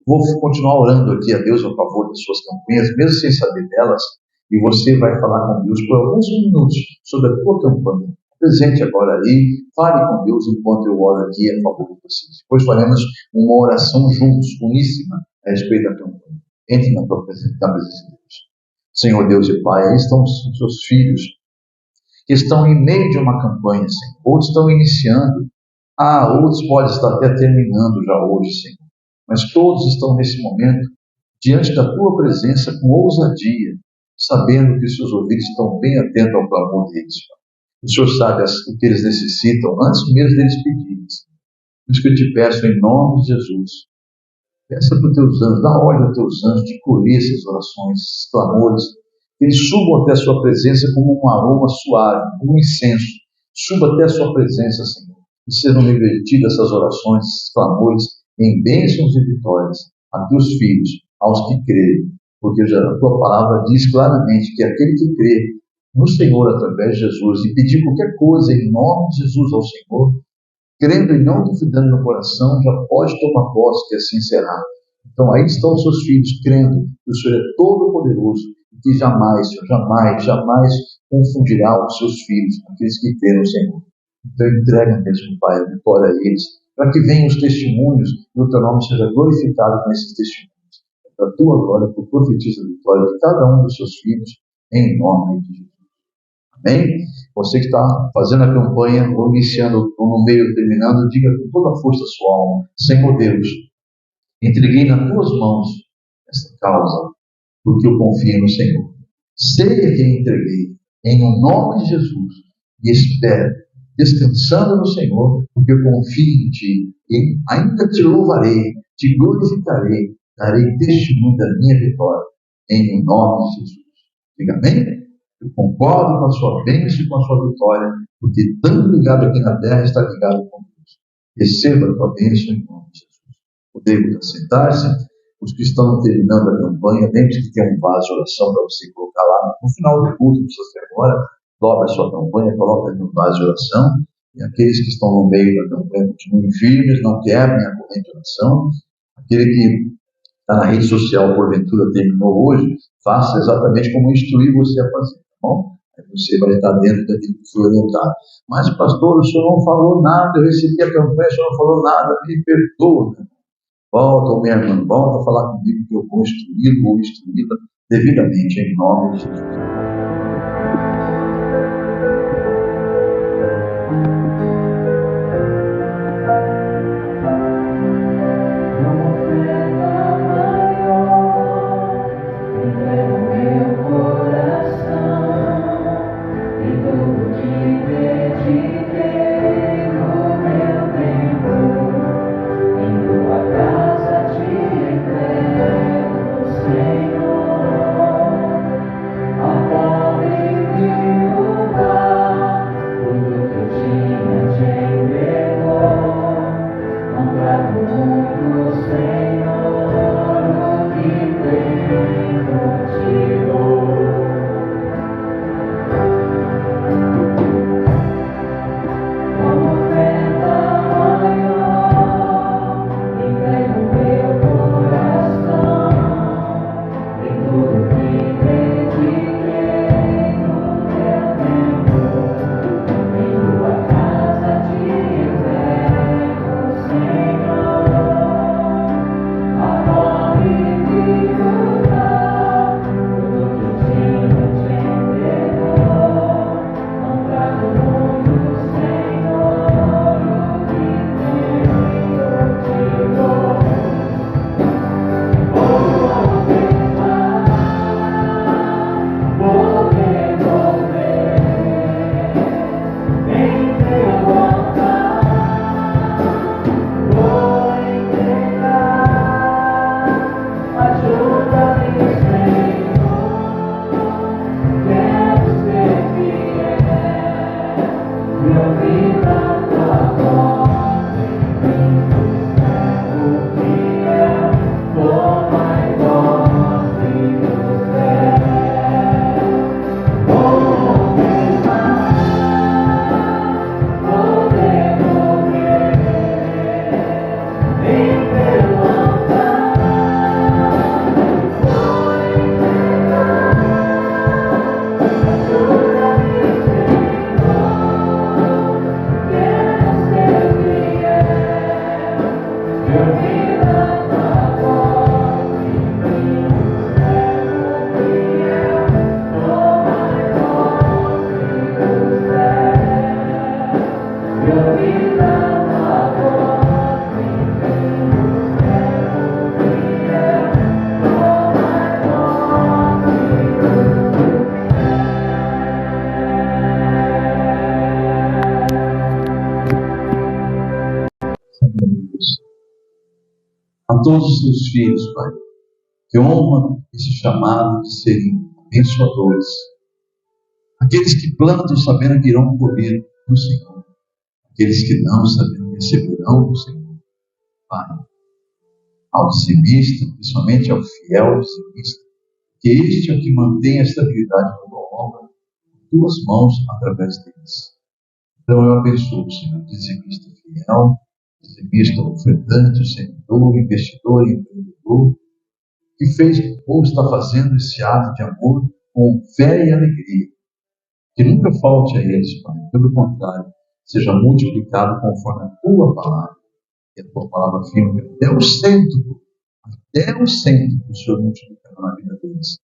Vou continuar orando aqui a Deus a favor das suas campanhas, mesmo sem saber delas, e você vai falar com Deus por alguns minutos sobre a tua campanha. Presente agora aí, fale com Deus enquanto eu oro aqui a favor de vocês. Depois faremos uma oração juntos, uníssima, a respeito da campanha. Entre na presença de Deus. Senhor Deus e Pai, aí estão os seus filhos que estão em meio de uma campanha, Senhor. Outros estão iniciando. Outros podem estar até terminando já hoje, Senhor. Mas todos estão nesse momento diante da tua presença com ousadia, sabendo que os seus ouvidos estão bem atentos ao clamor deles, Pai. O Senhor sabe o que eles necessitam antes mesmo deles pedirem. Por isso que eu te peço em nome de Jesus. Peça para os teus anjos, dá ordem aos teus anjos de colher essas orações, esses clamores. Que eles subam até a sua presença como um aroma suave, como um incenso. Suba até a sua presença, Senhor. E sejam revertidas essas orações, esses clamores, em bênçãos e vitórias a teus filhos, aos que creem. Porque a tua palavra diz claramente que aquele que crê no Senhor através de Jesus e pedir qualquer coisa em nome de Jesus ao Senhor, crendo e não duvidando no coração, já pode tomar posse que assim será. Então aí estão os seus filhos, crendo que o Senhor é todo poderoso e que jamais, Senhor, jamais confundirá os seus filhos, aqueles que creem no Senhor. Então entrega mesmo, Pai, a vitória a eles, para que venham os testemunhos e o teu nome seja glorificado com esses testemunhos. Para a tua glória, tu profetiza a vitória de cada um dos seus filhos, em nome de Jesus. Amém? Você que está fazendo a campanha, ou iniciando, ou no meio, terminando, diga com toda a força da sua alma: Senhor Deus, entreguei nas tuas mãos esta causa, porque eu confio no Senhor. Sei a quem entreguei, em o nome de Jesus, e espero, descansando no Senhor, porque eu confio em Ti, e ainda Te louvarei, Te glorificarei, darei testemunho da minha vitória, em o nome de Jesus. Diga amém? Eu concordo com a sua bênção e com a sua vitória, porque tanto ligado aqui na terra está ligado com Deus. Receba a tua bênção em nome de Jesus. Podemos sentar-se. Os que estão terminando a campanha, lembre-se que tem um vaso de oração para você colocar lá no final do culto, não precisa ser agora. Dobra a sua campanha, coloca no vaso de oração. E aqueles que estão no meio da campanha continuem firmes, não quebrem a corrente de oração. Aquele que está na rede social, porventura terminou hoje, faça exatamente como eu instruí você a fazer. Bom, aí você vai estar dentro daquilo que foi orientado. Mas, pastor, o senhor não falou nada, eu recebi a campanha, o senhor não falou nada, me perdoa. Volta, minha irmã, volta a falar comigo que eu vou instruí-lo ou instruí-la devidamente, em nome de Jesus. A todos os teus filhos, Pai, que honram esse chamado de serem abençoadores. Aqueles que plantam sabendo que irão colher no Senhor. Aqueles que não sabendo que receberão do Senhor. Pai, ao dizimista, principalmente ao fiel dizimista, que este é o que mantém a estabilidade da tua obra com tuas mãos através deles. Então eu abençoo, Senhor, dizimista fiel, dizimista ofertante, semeador, investidor e empreendedor, que fez ou está fazendo esse ato de amor com fé e alegria. Que nunca falte a eles, Pai. Pelo contrário, seja multiplicado conforme a tua palavra. E a tua palavra afirma que até o centro o Senhor multiplicará na vida deles.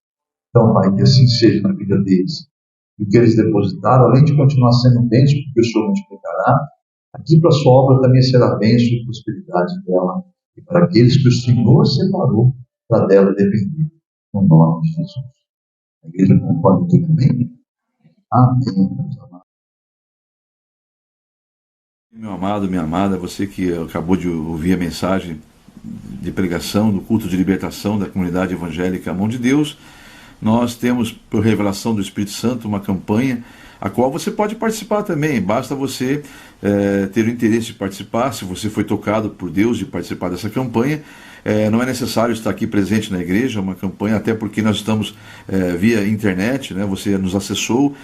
Então, Pai, que assim seja na vida deles. E o que eles depositaram, além de continuar sendo bênção, porque o Senhor multiplicará, aqui para a sua obra também será bênção e prosperidade dela. E para aqueles que o Senhor separou para dela depender. No nome de Jesus. A igreja concorda aqui também? Amém. Meu amado, minha amada, você que acabou de ouvir a mensagem de pregação do culto de libertação da comunidade evangélica Mão de Deus, nós temos, por revelação do Espírito Santo, uma campanha a qual você pode participar também. Basta você ter o interesse de participar. Se você foi tocado por Deus de participar dessa campanha, não é necessário estar aqui presente na igreja. É uma campanha, até porque nós estamos via internet, né? Você nos acessou.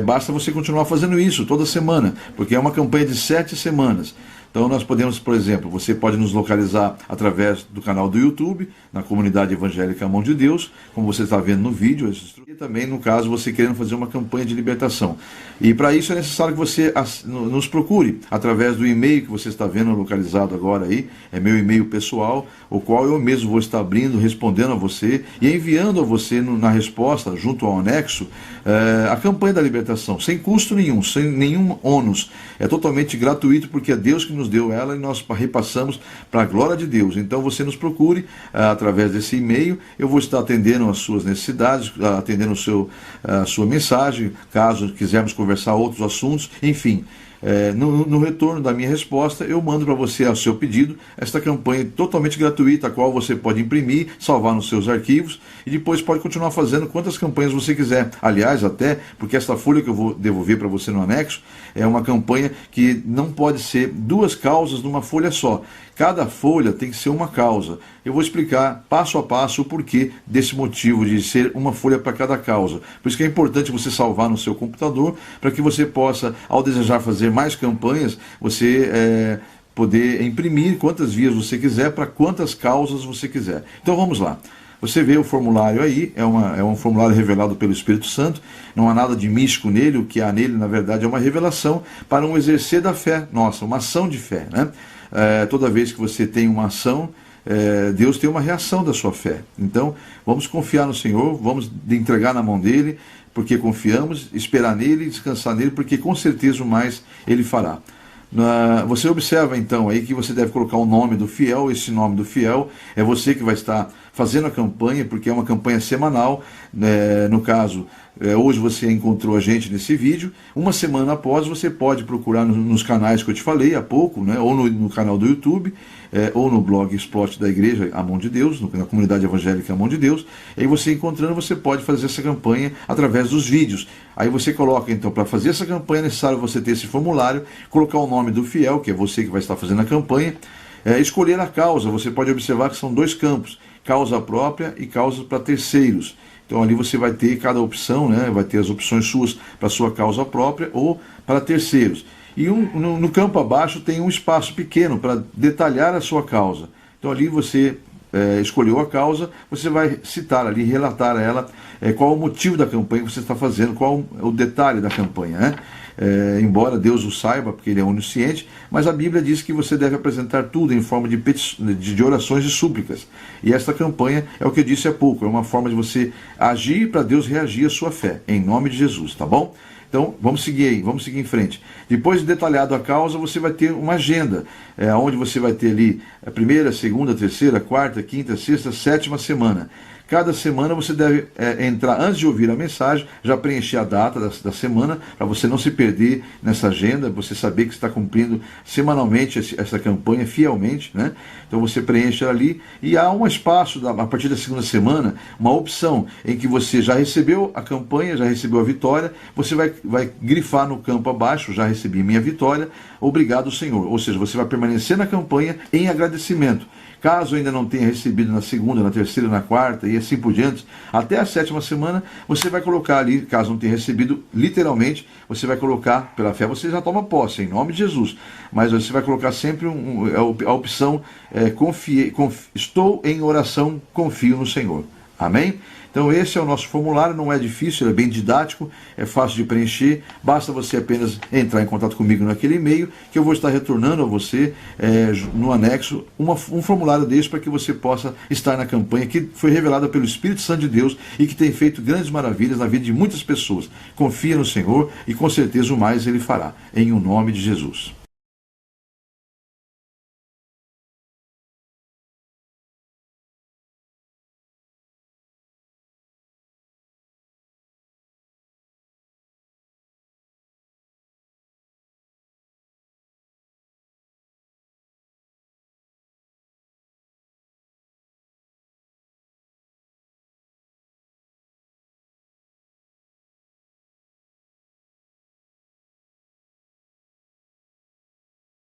Basta você continuar fazendo isso toda semana, porque é uma campanha de 7 semanas. Então nós podemos, por exemplo, você pode nos localizar através do canal do YouTube, na comunidade evangélica Mão de Deus, como você está vendo no vídeo, e também, no caso, você querendo fazer uma campanha de libertação. E para isso é necessário que você nos procure através do e-mail que você está vendo localizado agora aí, é meu e-mail pessoal, o qual eu mesmo vou estar abrindo, respondendo a você e enviando a você na resposta, junto ao anexo, a campanha da libertação, sem custo nenhum, sem nenhum ônus. É totalmente gratuito, porque é Deus que nos deu ela e nós repassamos para a glória de Deus. Então você nos procure através desse e-mail. Eu vou estar atendendo as suas necessidades, atendendo a sua mensagem, caso quisermos conversar outros assuntos, enfim. No retorno da minha resposta, eu mando para você, ao seu pedido, esta campanha totalmente gratuita, a qual você pode imprimir, salvar nos seus arquivos e depois pode continuar fazendo quantas campanhas você quiser. Aliás, até porque esta folha que eu vou devolver para você no anexo é uma campanha que não pode ser 2 causas numa folha só. Cada folha tem que ser uma causa. Eu vou explicar passo a passo o porquê desse motivo de ser uma folha para cada causa. Por isso que é importante você salvar no seu computador, para que você possa, ao desejar fazer mais campanhas, você poder imprimir quantas vias você quiser, para quantas causas você quiser. Então vamos lá. Você vê o formulário aí, é um formulário revelado pelo Espírito Santo, não há nada de místico nele, o que há nele, na verdade, é uma revelação para um exercer da fé nossa, uma ação de fé, né? Toda vez que você tem uma ação, Deus tem uma reação da sua fé. Então, vamos confiar no Senhor, vamos entregar na mão dele, porque confiamos, esperar nele e descansar nele, porque com certeza o mais ele fará. Você observa então aí que você deve colocar o nome do fiel. Esse nome do fiel é você que vai estar fazendo a campanha, porque é uma campanha semanal. No caso, hoje você encontrou a gente nesse vídeo. Uma semana após, você pode procurar nos canais que eu te falei há pouco, né? Ou no canal do YouTube, ou no blogspot da igreja A Mão de Deus, na comunidade evangélica A Mão de Deus. E aí você encontrando, você pode fazer essa campanha através dos vídeos. Aí você coloca, então, para fazer essa campanha é necessário você ter esse formulário, colocar o nome do fiel, que é você que vai estar fazendo a campanha, escolher a causa. Você pode observar que são 2 campos, causa própria e causa para terceiros. Então ali você vai ter cada opção, né? Vai ter as opções suas para sua causa própria ou para terceiros. E no campo abaixo tem um espaço pequeno para detalhar a sua causa. Então ali você escolheu a causa, você vai citar ali, relatar a ela qual o motivo da campanha que você está fazendo, qual o detalhe da campanha, né? Embora Deus o saiba, porque Ele é onisciente, mas a Bíblia diz que você deve apresentar tudo em forma de orações e súplicas. E esta campanha é o que eu disse há pouco, é uma forma de você agir para Deus reagir à sua fé, em nome de Jesus, tá bom? Então, vamos seguir aí, vamos seguir em frente. Depois de detalhado a causa, você vai ter uma agenda, onde você vai ter ali a primeira, segunda, terceira, quarta, quinta, sexta, sétima semana. Cada semana você deve entrar, antes de ouvir a mensagem, já preencher a data da semana, para você não se perder nessa agenda, você saber que está cumprindo semanalmente essa campanha fielmente, né? Então você preenche ali e há um espaço, a partir da segunda semana, uma opção em que você já recebeu a campanha, já recebeu a vitória, você vai grifar no campo abaixo, já recebi minha vitória, obrigado Senhor. Ou seja, você vai permanecer na campanha em agradecimento. Caso ainda não tenha recebido na segunda, na terceira, na quarta e assim por diante, até a sétima semana, você vai colocar ali, caso não tenha recebido, literalmente, você vai colocar, pela fé você já toma posse, em nome de Jesus, mas você vai colocar sempre a opção, estou em oração, confio no Senhor. Amém? Então esse é o nosso formulário, não é difícil, ele é bem didático, é fácil de preencher, basta você apenas entrar em contato comigo naquele e-mail, que eu vou estar retornando a você no anexo um formulário desse para que você possa estar na campanha que foi revelada pelo Espírito Santo de Deus e que tem feito grandes maravilhas na vida de muitas pessoas. Confia no Senhor e com certeza o mais Ele fará, em o nome de Jesus.